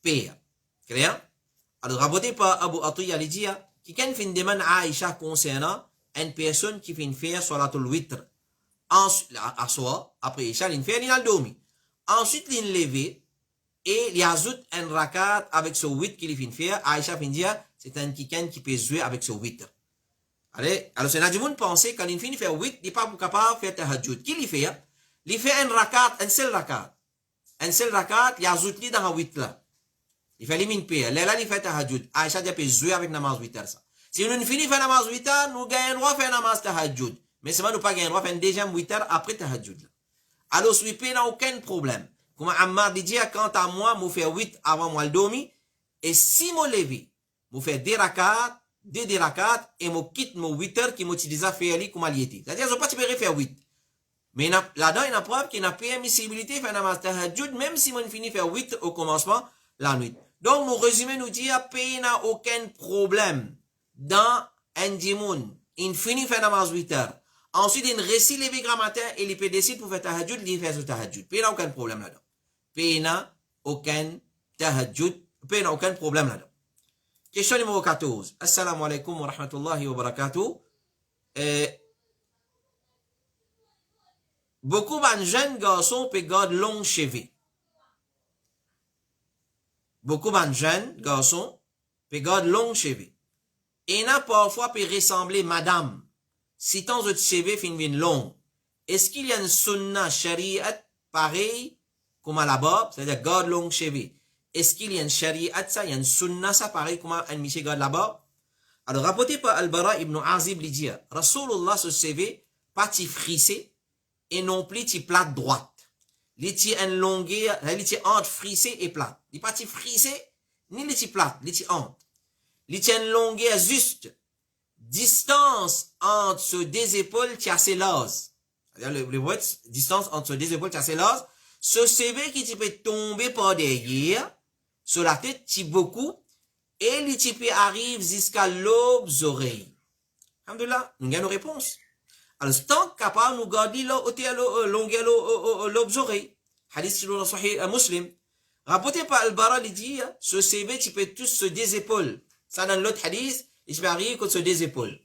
payer. Clair? Alors, rapporté par Abu Atiyya, il dit, quelqu'un fin demande à Aïcha concernant une personne qui fin faire salatul 8 à soir, après Aïcha, il fait, il a dormi. Ensuite, il levé, et il ajoute un rakat avec ce 8 qu'il fin faire. Aïcha fin dire, c'est un quelqu'un qui peut jouer avec ce 8. Allez, alors c'est du monde penser quand il finit faire 8, il n'est pas capable de faire tahajjud. Qu'il il fait? Il fait un rakat, un seul rakat. Un seul rakat, il ajoute lui dans le 8 là. Il fait limite payer. Là, il fait tahajjud. Aïcha dit, il peut jouer avec namaz 8 ça. Si nous finissons faire namaz 8, nous gagnons le droit de faire namaz tahajjud. Mais c'est pas nous pas gagner le droit de faire un deuxième 8 après tahajjud. Alors, ce 8 n'a aucun problème. Comme Ammar dit, quant à moi, je fais 8 avant moi le dormi. Et si je lève, je fais des rakats, et je quitte mon 8 heures qui m'utilise à faire comme il était. C'est-à-dire, je ne peux pas faire 8. Mais là-dedans, il y a une preuve qu'il y a une permissibilité de faire namaz tahajjud, même si on finit faire 8 au commencement, la nuit. Donc, nous résumons, nous dire, il n'a aucun problème dans un dimoun. Il finit faire namaz 8 heures. Ensuite, il récite les grand matin et il peut décider pour faire tahajjud, il fait ce tahajjud. Il n'a aucun problème là-dedans. Il n'a aucun tahajjud, il n'a aucun problème là-dedans. Question numéro 14. Assalamu alaikum wa rahmatullahi wa barakatuh. Beaucoup de jeunes garçons peuvent garder longs cheveux. Beaucoup de jeunes garçons peuvent garder longs cheveux. Et n'a parfois peut ressembler madame. Si ton autre cheveux fin vin long. Est-ce qu'il y a une sunna shariat pareil comme à la barbe, c'est-à-dire garde long cheveux? Est-ce qu'il y a une shariat ça, il y a une sunna ça pareil comme un monsieur garde la barbe? Alors rapporté par Al-Bara ibn Azib lui dit, Rasulullah se cheveux pas ti frissé et non plus ti plate droite. Il ti en longueur, il ti entre frissé et plate. Il pas ti frissé ni il ti plate, il ti entre. Il ti en longueur juste. Distance entre deux épaules qui assez large. Le distance entre deux épaules qui assez large. Ce CV qui peut tomber par derrière, sur la tête, qui beaucoup, et le type arrive jusqu'à l'aube oreilles. Alhamdulillah, nous avons une réponse. Alors, tant capable, nous garder longueur l'aube oreilles. Hadith sur le Sahih Muslim. Rapporté par Al-Bara, il dit, ce CV, tu peux tous sur deux épaules. Ça, dans l'autre hadith, il peut arriver contre deux épaules.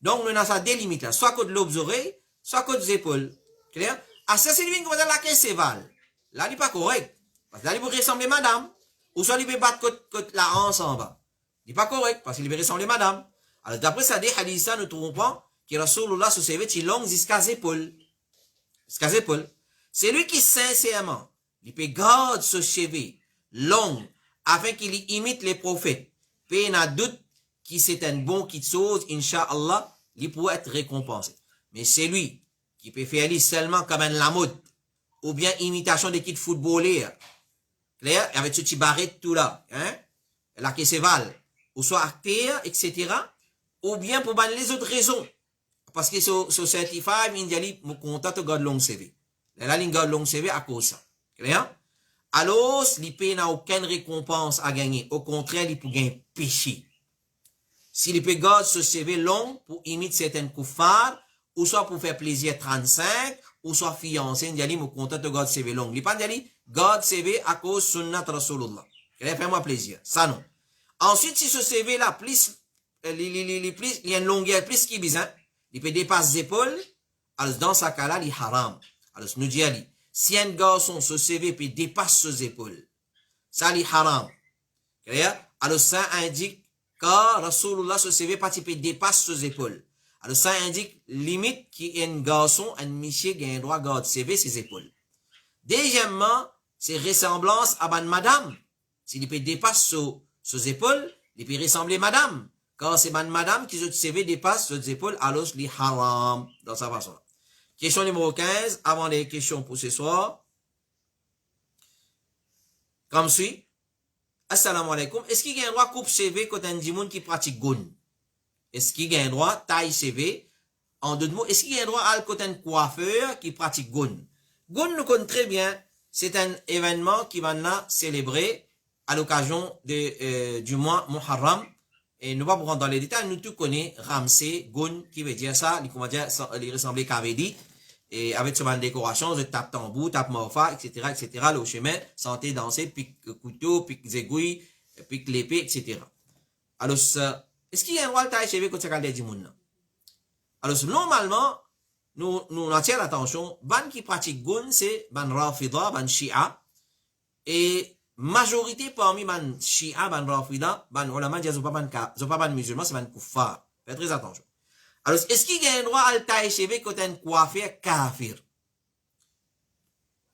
Donc, nous avons ça des limites là. Soit contre l'aube oreilles, soit contre les épaules. Clair? Ah, ça, c'est lui qui va dans la caisse, c'est val. Là, il n'est pas correct. Parce que là, il peut ressembler madame. Ou soit il peut battre contre la hanse en bas. Il n'est pas correct. Parce qu'il peut ressembler madame. Alors, d'après ça, des hadiths, nous trouvons pas que Rasulullah se servait de long jusqu'à les épaules. Jusqu'à les épaules. C'est lui qui, sincèrement, il peut garder ce cheveu long afin qu'il imite les prophètes. Puis, il y a doute qui c'est un bon qui chose, Inch'Allah, il pourrait être récompensé. Mais c'est lui qui peut faire seulement comme un lamotte, ou bien imitation des kits footballeurs, clair, avec ce petit barrette tout là, hein, la qui val, ou soit acteur, etc., ou bien pour les autres raisons. Parce que sur certifié, il dit, mon contact de garde long CV. Là, il garde long CV à cause ça. Clair? Alors, l'IP n'a aucune récompense à gagner. Au contraire, il peut gagner péché. Si l'IP garde ce CV long pour imiter certaines koufars, ou soit pour faire plaisir 35, ou soit fiancé, il dit, mon contact de garde CV long. Il pas dit, garde CV à cause sunnat Rasulullah. Fais-moi plaisir. Ça non. Ensuite, si ce CV là, plus, il y a une longueur plus qui bizarre, il peut dépasser les épaules, alors dans ce cas-là, il est haram. Alors, nous dit, si un garçon, ce CV peut dépasser ses épaules, ça, il est haram. Alors, ça indique que Rasulullah, ce CV, pas peut dépasser ses épaules. Alors, ça indique limite qu'il y a un garçon, un monsieur qui a un droit à garder CV, ses épaules. Deuxièmement, c'est ressemblance à madame. S'il peut dépasser ses épaules, il peut ressembler madame. Quand c'est madame qui se CV dépasse ses épaules, alors il est haram dans sa façon. Question numéro 15, avant les questions pour ce soir. Comme suit. Assalamu alaikum. Est-ce qu'il y a un droit coupe CV quand un dimoun qui pratique goun? Est-ce qu'il y a un droit taille CV? En deux mots, est-ce qu'il y a un droit à côté un coiffeur qui pratique goun? Goun nous connaît très bien. C'est un événement qui va là célébrer à l'occasion du mois Muharram. Et nous ne allons pas rentrer dans les détails. Nous tous connaissons Ramsey, Goun, qui veut dire ça. Il ressemble à Kavedi. Et avec ce bande décoration, je tape tambour, tape morpha, etc., etc., le chemin, santé, danser, pique couteau, pique aiguilles, pique l'épée, etc. Alors, est-ce qu'il y a un droit de taille cheveux quand c'est du monde? Alors, normalement, nous attirons l'attention, ban qui pratique Goun, c'est ban Rafida, ban Shia, et majorité parmi ban Shia, ban Rafida, ban ulama, ils sont pas ban musulmans, c'est ban kuffar. Faites très attention. Alors, est-ce qu'il y a un droit à tailler cheveux quand un coiffeur kafir?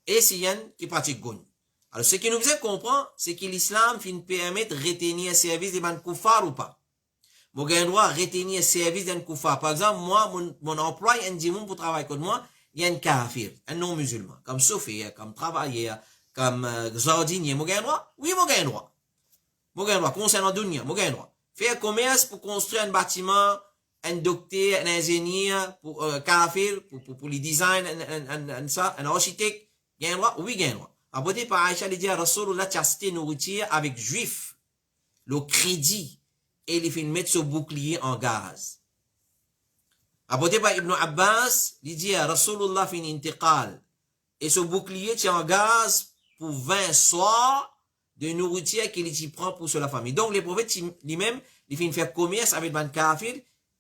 Et s'il y a un qui pratique goun. Alors, ce qui nous faisait comprendre, c'est que l'islam finit permet de retenir un service de ban kuffar ou pas. Moi, j'ai un droit à retenir un service d'un kuffar. Par exemple, moi, mon emploi, un dimoun pour travailler contre moi, il y a un kafir, un non-musulman, comme chauffeur, comme travailleur, comme jardinier. Moi, j'ai un droit? Oui, moi, j'ai un droit. Moi, j'ai un droit. Concernant dunya, moi, j'ai un droit. Faire commerce pour construire un bâtiment, un docteur, un ingénieur, pour kafir, pour les design, un architecte, il y a un droit? Oui, il y a un droit. Apporté par Aïcha, il dit à Rasulullah, tu as cité nourriture avec juif, le crédit, et il fait mettre ce bouclier en gaz. Apporté par Ibn Abbas, il dit à Rasulullah fin intiqal, et ce bouclier tient en gaz pour 20 soirs de nourriture qu'il y prend pour la famille. Donc, les prophètes, lui-même, il fait faire commerce avec ban kafir,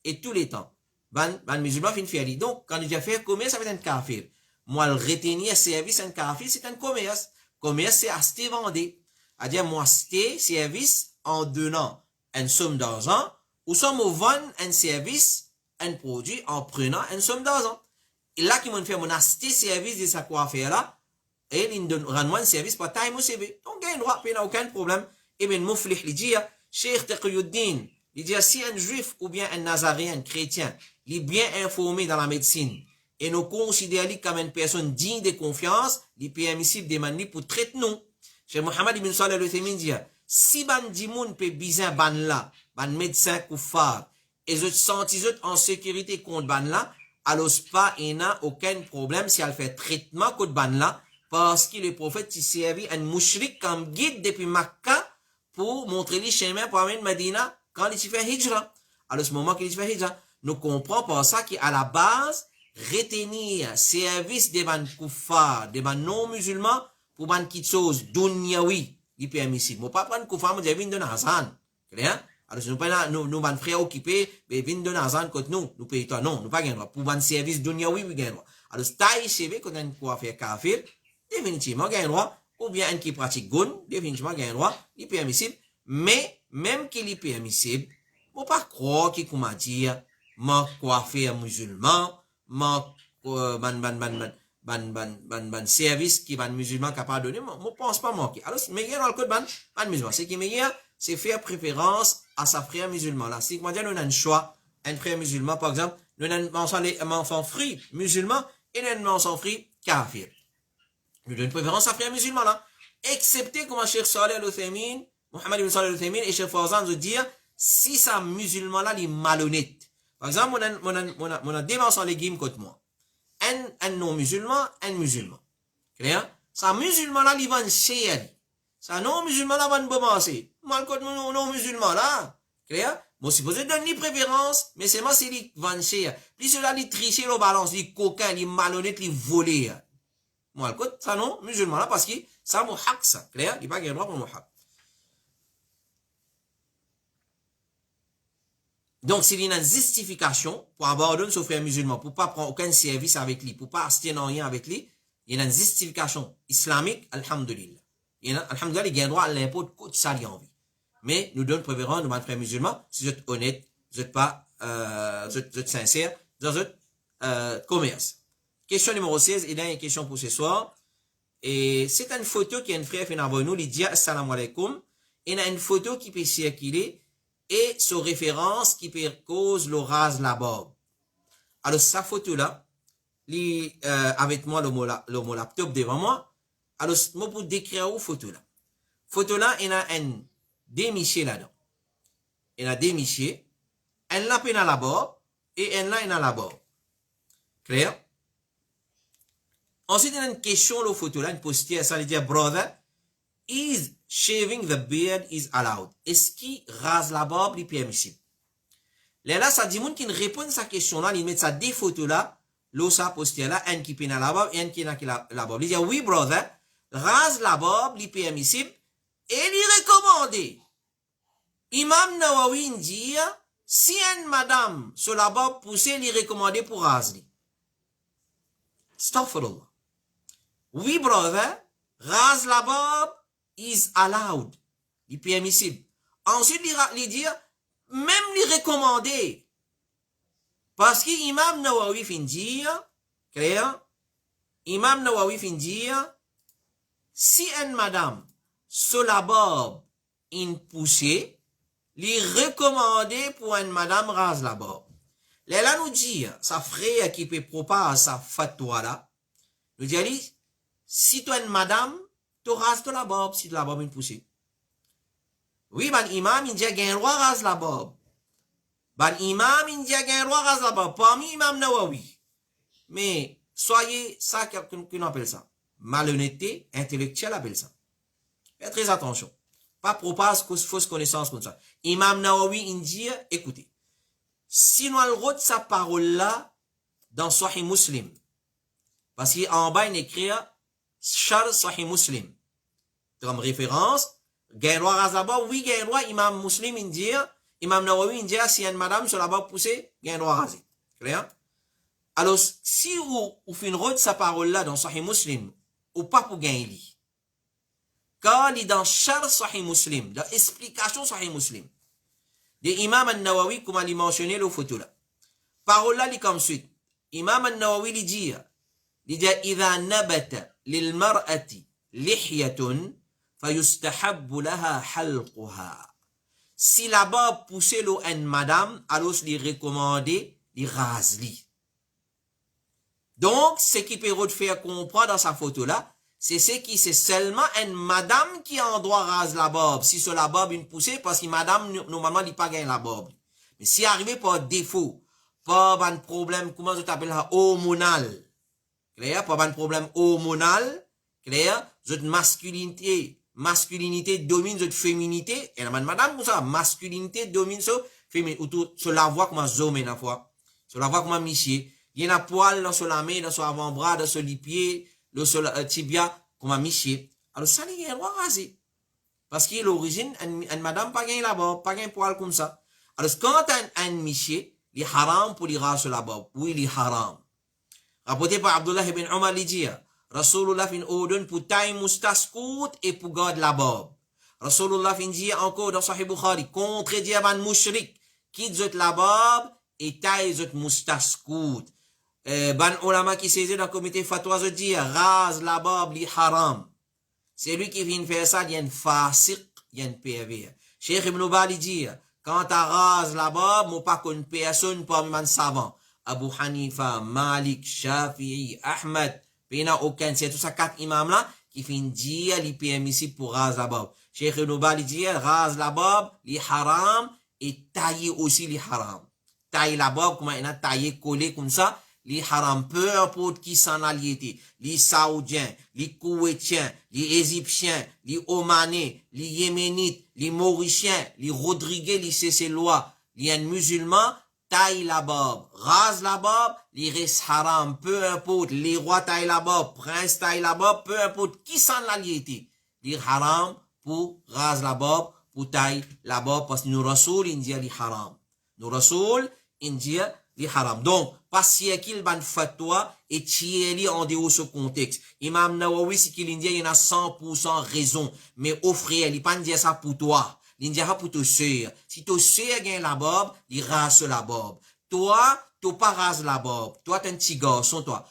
et tous les temps. Ban musulman fin faire. Donc, quand il a fait commerce avec un kafir, moi, le retenir service un kafir, c'est un commerce. Commerce, c'est acheter, vendre. C'est-à-dire, moi, acheter service en donnant une somme d'argent Ou sommes au vendre un service, un produit en prenant une somme d'argent. Et là, qui m'ont fait mon acheter service de sa coiffure là, et il donne moi un service pour taille mon CV. Donc, il y a un droit, il n'y a aucun problème. Et bien, Mouflih, il dit, Cheikh Taqiyuddin, il dit, si un juif ou bien un nazaréen, un chrétien, il est bien informé dans la médecine, et nous considérons comme une personne digne de confiance, il est permissible de demander pour traiter nous. Cheikh Mohamed ibn Salih al-Uthaymin dit, si ban dimoun peut bizin ban là, ban médecin koufar, et je senti en sécurité contre ban là, alors pas, il n'a aucun problème si elle fait traitement contre ban là, parce que le prophète, il servi un mouchrik comme guide depuis Makkah pour montrer les chemins pour amener Medina quand il fait hijra. Alors, ce moment qu'il fait hijra, nous comprenons par ça qu'à la base, retenir service des ban koufar, des ban non-musulmans, pour ban quelque chose, dunyawi, il est permissible. Moi, pas prendre koufar, moi, j'ai vu de Nazan. Clair? Alors, nous pas nous ban frères occupés, mais vin de Nazan contre nous payons toi. Non, nous pas gagnons. Pour ban service dunyawi, oui, gagnons. Alors, taille CV, quand on quoi faire kafir, définitivement, gagne droit, ou bien un qui pratique goun, définitivement, gagne droit, il est permissible, mais, même qu'il est permissible, faut pas croire qu'il comment dire, man coiffeur musulman, man, ban service qui ban musulman capable de donner, moi, pense pas manquer. Alors, meilleur dans le code ban musulman. C'est qui meilleur, c'est faire préférence à sa frère musulman, là. Si, comment dire, nous avons un choix, un frère musulman, par exemple, nous avons un enfant free musulman, et nous avons un enfant free kafir. Nous donnons préférence à frère musulman là. Excepté comme Cheikh Salih al-Uthaymin, Mohamed ibn Salih al-Uthaymin et Cheikh Fawzan nous dire si ça musulman là il est malhonnête. Par exemple, on a deux mensonges légumes contre moi. Un non-musulman, un musulman. Clair? Ça musulman là il va chez. Ça non-musulman là va nous balancer. Mal contre non-musulman là. Clair? Bon, si vous donner une préférence, mais c'est moi c'est lui va chez. Plus cela il tricher le balance, il coquin, il malhonnête, il volé. Moi, le code, ça non, musulman là, parce que ça, mon haq, ça, clair, il n'y a pas de droit pour mon haq. Donc, s'il y a une justification pour abandonner son frère musulman, pour pas prendre aucun service avec lui, pour pas acheter rien avec lui, il y a une justification islamique, alhamdulillah. Alhamdulillah, il y a un droit à l'impôt de côté ça, il a envie. Mais, nous donnons préférence de notre frère musulman, si vous êtes honnête, vous êtes pas, vous êtes sincère, dans votre commerce. Question numéro 16, il y a une question pour ce soir. Et c'est une photo qui a un frère fait envoyer nous, il dit assalamu alaikum. Il y a une photo qui peut circuler et sur référence qui peut cause le rase la barbe. Alors, sa photo-là, avec moi, le mot laptop devant moi. Alors, moi, pour décrire la photo-là. Photo-là, il y a un démiché là-dedans. Il y a démiché. Un là, il y a la barbe. Et un là, il y a la barbe. Clair? Ensuite, il y a une question, la photo là, une postière, ça veut dire, brother, is shaving the beard is allowed? Est-ce qu'il rase la barbe, il est permissible? Là, ça dit, moun qui répond à cette question là, il met ça des photos là, l'eau ça postière là, un qui peine la barbe, et un qui n'a la barbe. Il dit, oui, brother, rase la barbe, il est permissible, et il est recommandé. Imam Nawawi dit, si une madame, sur la barbe poussée, il est recommandé pour raser. Astaghfirullah. Oui, brother, rase la barbe is allowed. Il est permissible. Ensuite, il dit, même les recommander. Parce que Imam Nawawi fin dire, clair, Imam Nawawi fin dire, si une madame, sur la barbe, une poussée, les recommander pour une madame rase la barbe. Là, nous dit, sa frère qui peut propager sa fatwa là, nous dit, si tu es une madame, tu rases de la barbe, si tu la barbe une poussée. Oui, ban imam, il dit, il y a un roi rase la barbe. Ban imam, il dit, il y a un roi rase la barbe. Parmi imam Nawawi. Mais, soyez, ça, qu'on appelle ça. Malhonnêteté intellectuelle appelle ça. Faites très attention. Pas propage fausse connaissance comme ça. Imam Nawawi, il dit, écoutez, si nous allons sa parole là, dans Sahih Muslim, parce qu'en bas, il écrit, Char Sahih Muslim. Comme référence, Gaïnois Razaba, oui, Gaïnois, Imam Muslim, il dit, Imam Nawawi, il dit, si y a une madame sur la barbe poussée, Gaïnois rasé. Clair? Alors, si vous faites une route sa parole là dans Sahih Muslim, ou pas pour gagner, quand il est dans Char Sahih Muslim, dans explication Sahih Muslim, de Imam An-Nawawi, comme il mentionné le photo là. Parole là, comme suite. Imam An-Nawawi lui dit, إذا نبت للمرأة لحية فيستحب لها حلقها. Si la barbe poussait l'eau à une madame, alors il recommandé de raser. Donc, ce qui peut faire comprendre dans sa photo là, c'est seulement une madame qui a en droit raser la barbe. Si sur la barbe une poussée, parce que madame, normalement, il n'a pas gagné la barbe. Mais si arrivé par défaut, pas un problème, comment je t'appelle ça, hormonal. Clair? Pas un problème hormonal. Clair? Votre masculinité domine votre féminité. Et la madame, comme ça, masculinité domine sur féminité. Ou sur la voix comme un zoom, la fois. Sur la voix comme un michier. Il y a un poil dans sur la main, dans son avant-bras, dans sur les pieds, dans sur le tibia, comme un michier. Alors, ça, il y a un droit rasé. Parce que l'origine, une madame pas gagné la barbe, pas gagné poil comme ça. Alors, quand un michier, il est haram pour lui raser la barbe. Oui, il est haram. Rapporté par Abdullah ibn Omar, il dit, Rasulullah fin ordonne pour taille moustache courte et pour garder la barbe. Rasulullah fin dit encore dans Sahih Bukhari, contredit un mouchrik, quitte zot la barbe et taille zot moustache courte. Ban ulama qui saisit dans le comité fatwa zot dit, rase la barbe li haram. C'est lui qui vient faire ça, il y a une fasiq, il y a une PV. Cheikh Ibn Bali dit, quand tu rases la barbe, moi pas qu'une personne parmi les savants. Abu Hanifa, Malik, Shafi'i, Ahmed, il n'y a aucun, c'est tout ça 4 imams là, qui finissent dire, les permissibles pour raser la barbe. Cheikh Ibn Bali dit, rase la barbe, les haram, et tailler aussi les haram. Tailler la barbe, comment il a taillé, collé comme ça, les haram, peu importe qui s'en a lié, les Saoudiens, les Koweïtiens, les Égyptiens, les Omanais, les Yéménites, les Mauriciens, les Rodriguais, les Cécélois, les musulmans, taille la barbe, rase la barbe, les restes haram, peu importe, les rois taillent la barbe, prince taille la barbe, peu importe qui s'en a lié, les haram pour rase la barbe, pour taille la barbe, parce que nous rasoul, il dit les haram. Nous rasoul, il dit les haram. Donc, parce qu'il ban fatwa et tieli en dehors ce contexte. Imam Nawawi, si qu'il dit, il y en a 100% raison. Mais offrir, il pas dire ça pour toi. Il dit ça pour te sœur. Si ton sœur gagne la barbe, il rase la barbe. Toi, tu pas rase la barbe. Toi, t'es un petit garçon, toi.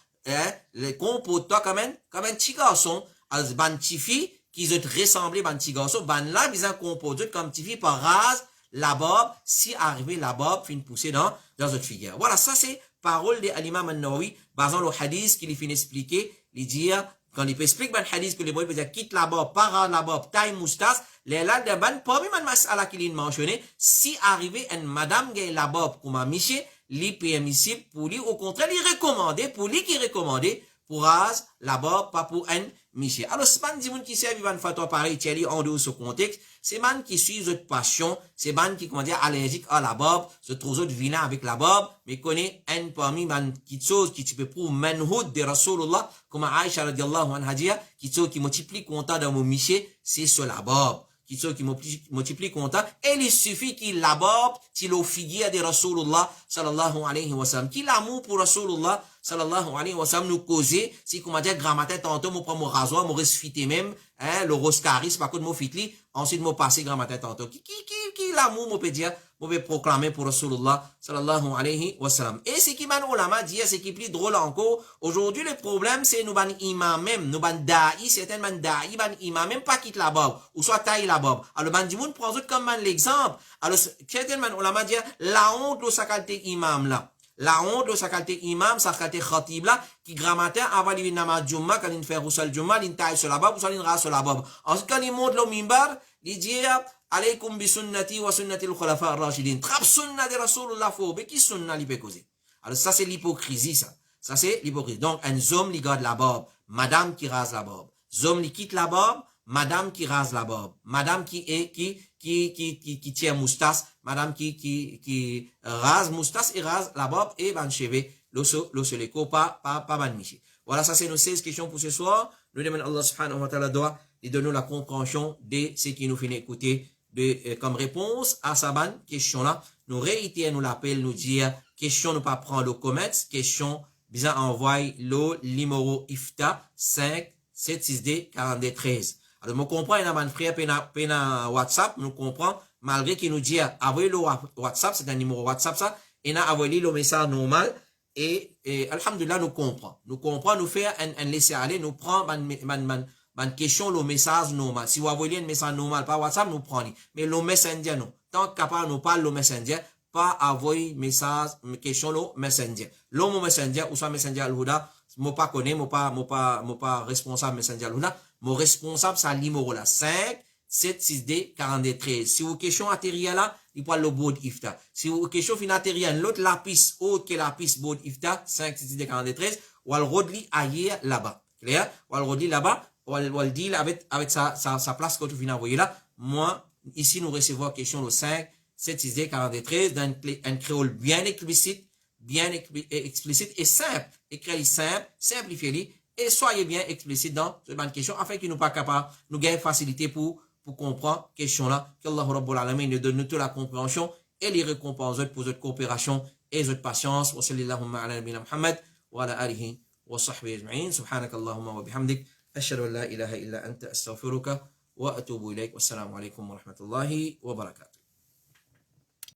Les comporte toi comme un petit garçon. Als ban petit fille, qui se ressemble ban petit garçon, ban là, ils ont comporte comme petit fille par rase la barbe, si arrivé la barbe, fin pousser dans notre figure. Voilà, ça c'est parole de l'imam An-Nawawi, basant le hadith qu'il finit expliquer, il dit, quand il peut expliquer le hadith que les boys peuvent dire, quitte la barbe, para la barbe, taille moustache, les là, de ban, parmi man masala qu'il a mentionné, si arrivé une madame gagne la barbe, comme un miché, li permissible pour lui, au contraire, il recommandé, pour lui qui recommandé, pour rase la barbe, pas pour un miché. Alors, c'est pas un qui sait vivre une fatwa pareil, tiens, en dehors de ce contexte, c'est man qui suit votre passion, c'est man qui, comment dire, allergique à la barbe, se trouve autres vilain avec la barbe, mais connaît un parmi man qui chose qui tu peux pour manhood de Rasulullah, comme Aïcha radiallahu anha dit, qui chose qui multiplie content dans mon miché, c'est sur la barbe. Qui chose qui multiplie content, et il suffit qu'il la barbe, qu'il au figure de Rasulullah, sallallahu alayhi wa sallam, qu'il l'amour pour Rasulullah, sallallahu alayhi wa sallam, nous causer, si, comment dire, grammaire tantôt, moi prends mon rasoir, moi resfité même, hein, le roscaris, par contre, moi fitli, ensuite, moi passer grammaire tantôt. Qui l'amour, moi peut dire, moi peut proclamer pour Rasulullah, sallallahu alayhi wa sallam. Et ce qui m'a ulama dit, c'est qui est plus drôle encore, aujourd'hui, le problème, c'est nous ban imam même, nous ban da'i, certainement da'i, ban imam même pas quitte la barbe, ou soit taille la barbe. Alors, ban du monde prend comme l'exemple. Alors, certainement ulama dit, la honte de sa qualité imam là. La honte de sa qualité imam, sa qualité khatib là, qui grammaire avant de namaz Jumma, quand il fait roussel Jumma, il taille sur la barbe, ou soit il rase sur la barbe. Ensuite, quand il monte le mimbar, il dit, alaykum bi sunnati wa sunnati al-khulafa ar-rashidin. Trap sunna de Rasulullah fo, mais qui sunna li peut causer? Alors, ça, c'est l'hypocrisie, ça. Ça, c'est l'hypocrisie. Donc, un homme, il garde la barbe. Madame qui rase la barbe. Homme, il quitte la barbe. Madame qui rase la barbe. Madame qui tient moustache. Madame qui rase moustache et rase la barbe et ban cheveux. L'oseléco, pas ban michi. Voilà, ça, c'est nos 16 questions pour ce soir. Nous demandons Allah subhanahu wa ta'ala doit de donner la compréhension de ce qui nous fait écouter comme réponse à sa bonne question-là. Nous réitérons, nous l'appel, nous dire, question, nous pas prendre le commerce, question, bien envoyer le numéro IFTA 576D 4213. Alors, nous comprenons, il y a un frère, pena WhatsApp, nous comprenons, malgré qu'il nous dit, envoyez le WhatsApp, c'est un numéro WhatsApp ça, et a envoyé le message normal, et alhamdulillah, nous comprend, nous fait un laisser aller, nous prend, question, le message normal. Si vous envoyez un message normal par WhatsApp, nous prenons. Mais le messenger, non. Tant capable, nous parle le messenger, pas envoyer message, question, le messenger. Le messenger, ou soit messenger al-Huda, moi pas connais, moi pas responsable messenger al-Huda, mon responsable, c'est le numéro là, 5, 7, 6, D, 42, 13. Si vous question atterrir là, il prend le board ifta. Si vous question fin atterrir, l'autre lapis, autre que lapis board ifta, 5, 6, D, 42, 13, ou al rodli ailleurs là-bas. Clair? Ou al rodli là-bas, ou al dit avec sa place que tu viens envoyer là. Moi, ici, nous recevons question le 5, 7, 6, D, 42, 13, d'un un créole bien explicite et simple. Écrit simple, simplifiez-le, et soyez bien explicite dans cette question afin qu'il nous pas capable, nous gagne facilité pour comprendre question là. Qu'Allah Rabbul Alamin nous donne toute la compréhension et les récompenses pour votre coopération et votre patience. Wa sallallahu ala nabina Muhammad wa ala alihi wa sahbihi ajma'in. Subhanakallahumma wa bihamdik. Ashhadu an la ilaha illa anta astaghfiruka wa atubu ilayk. Wassalamu alaikum wa rahmatullahi wa barakatuh.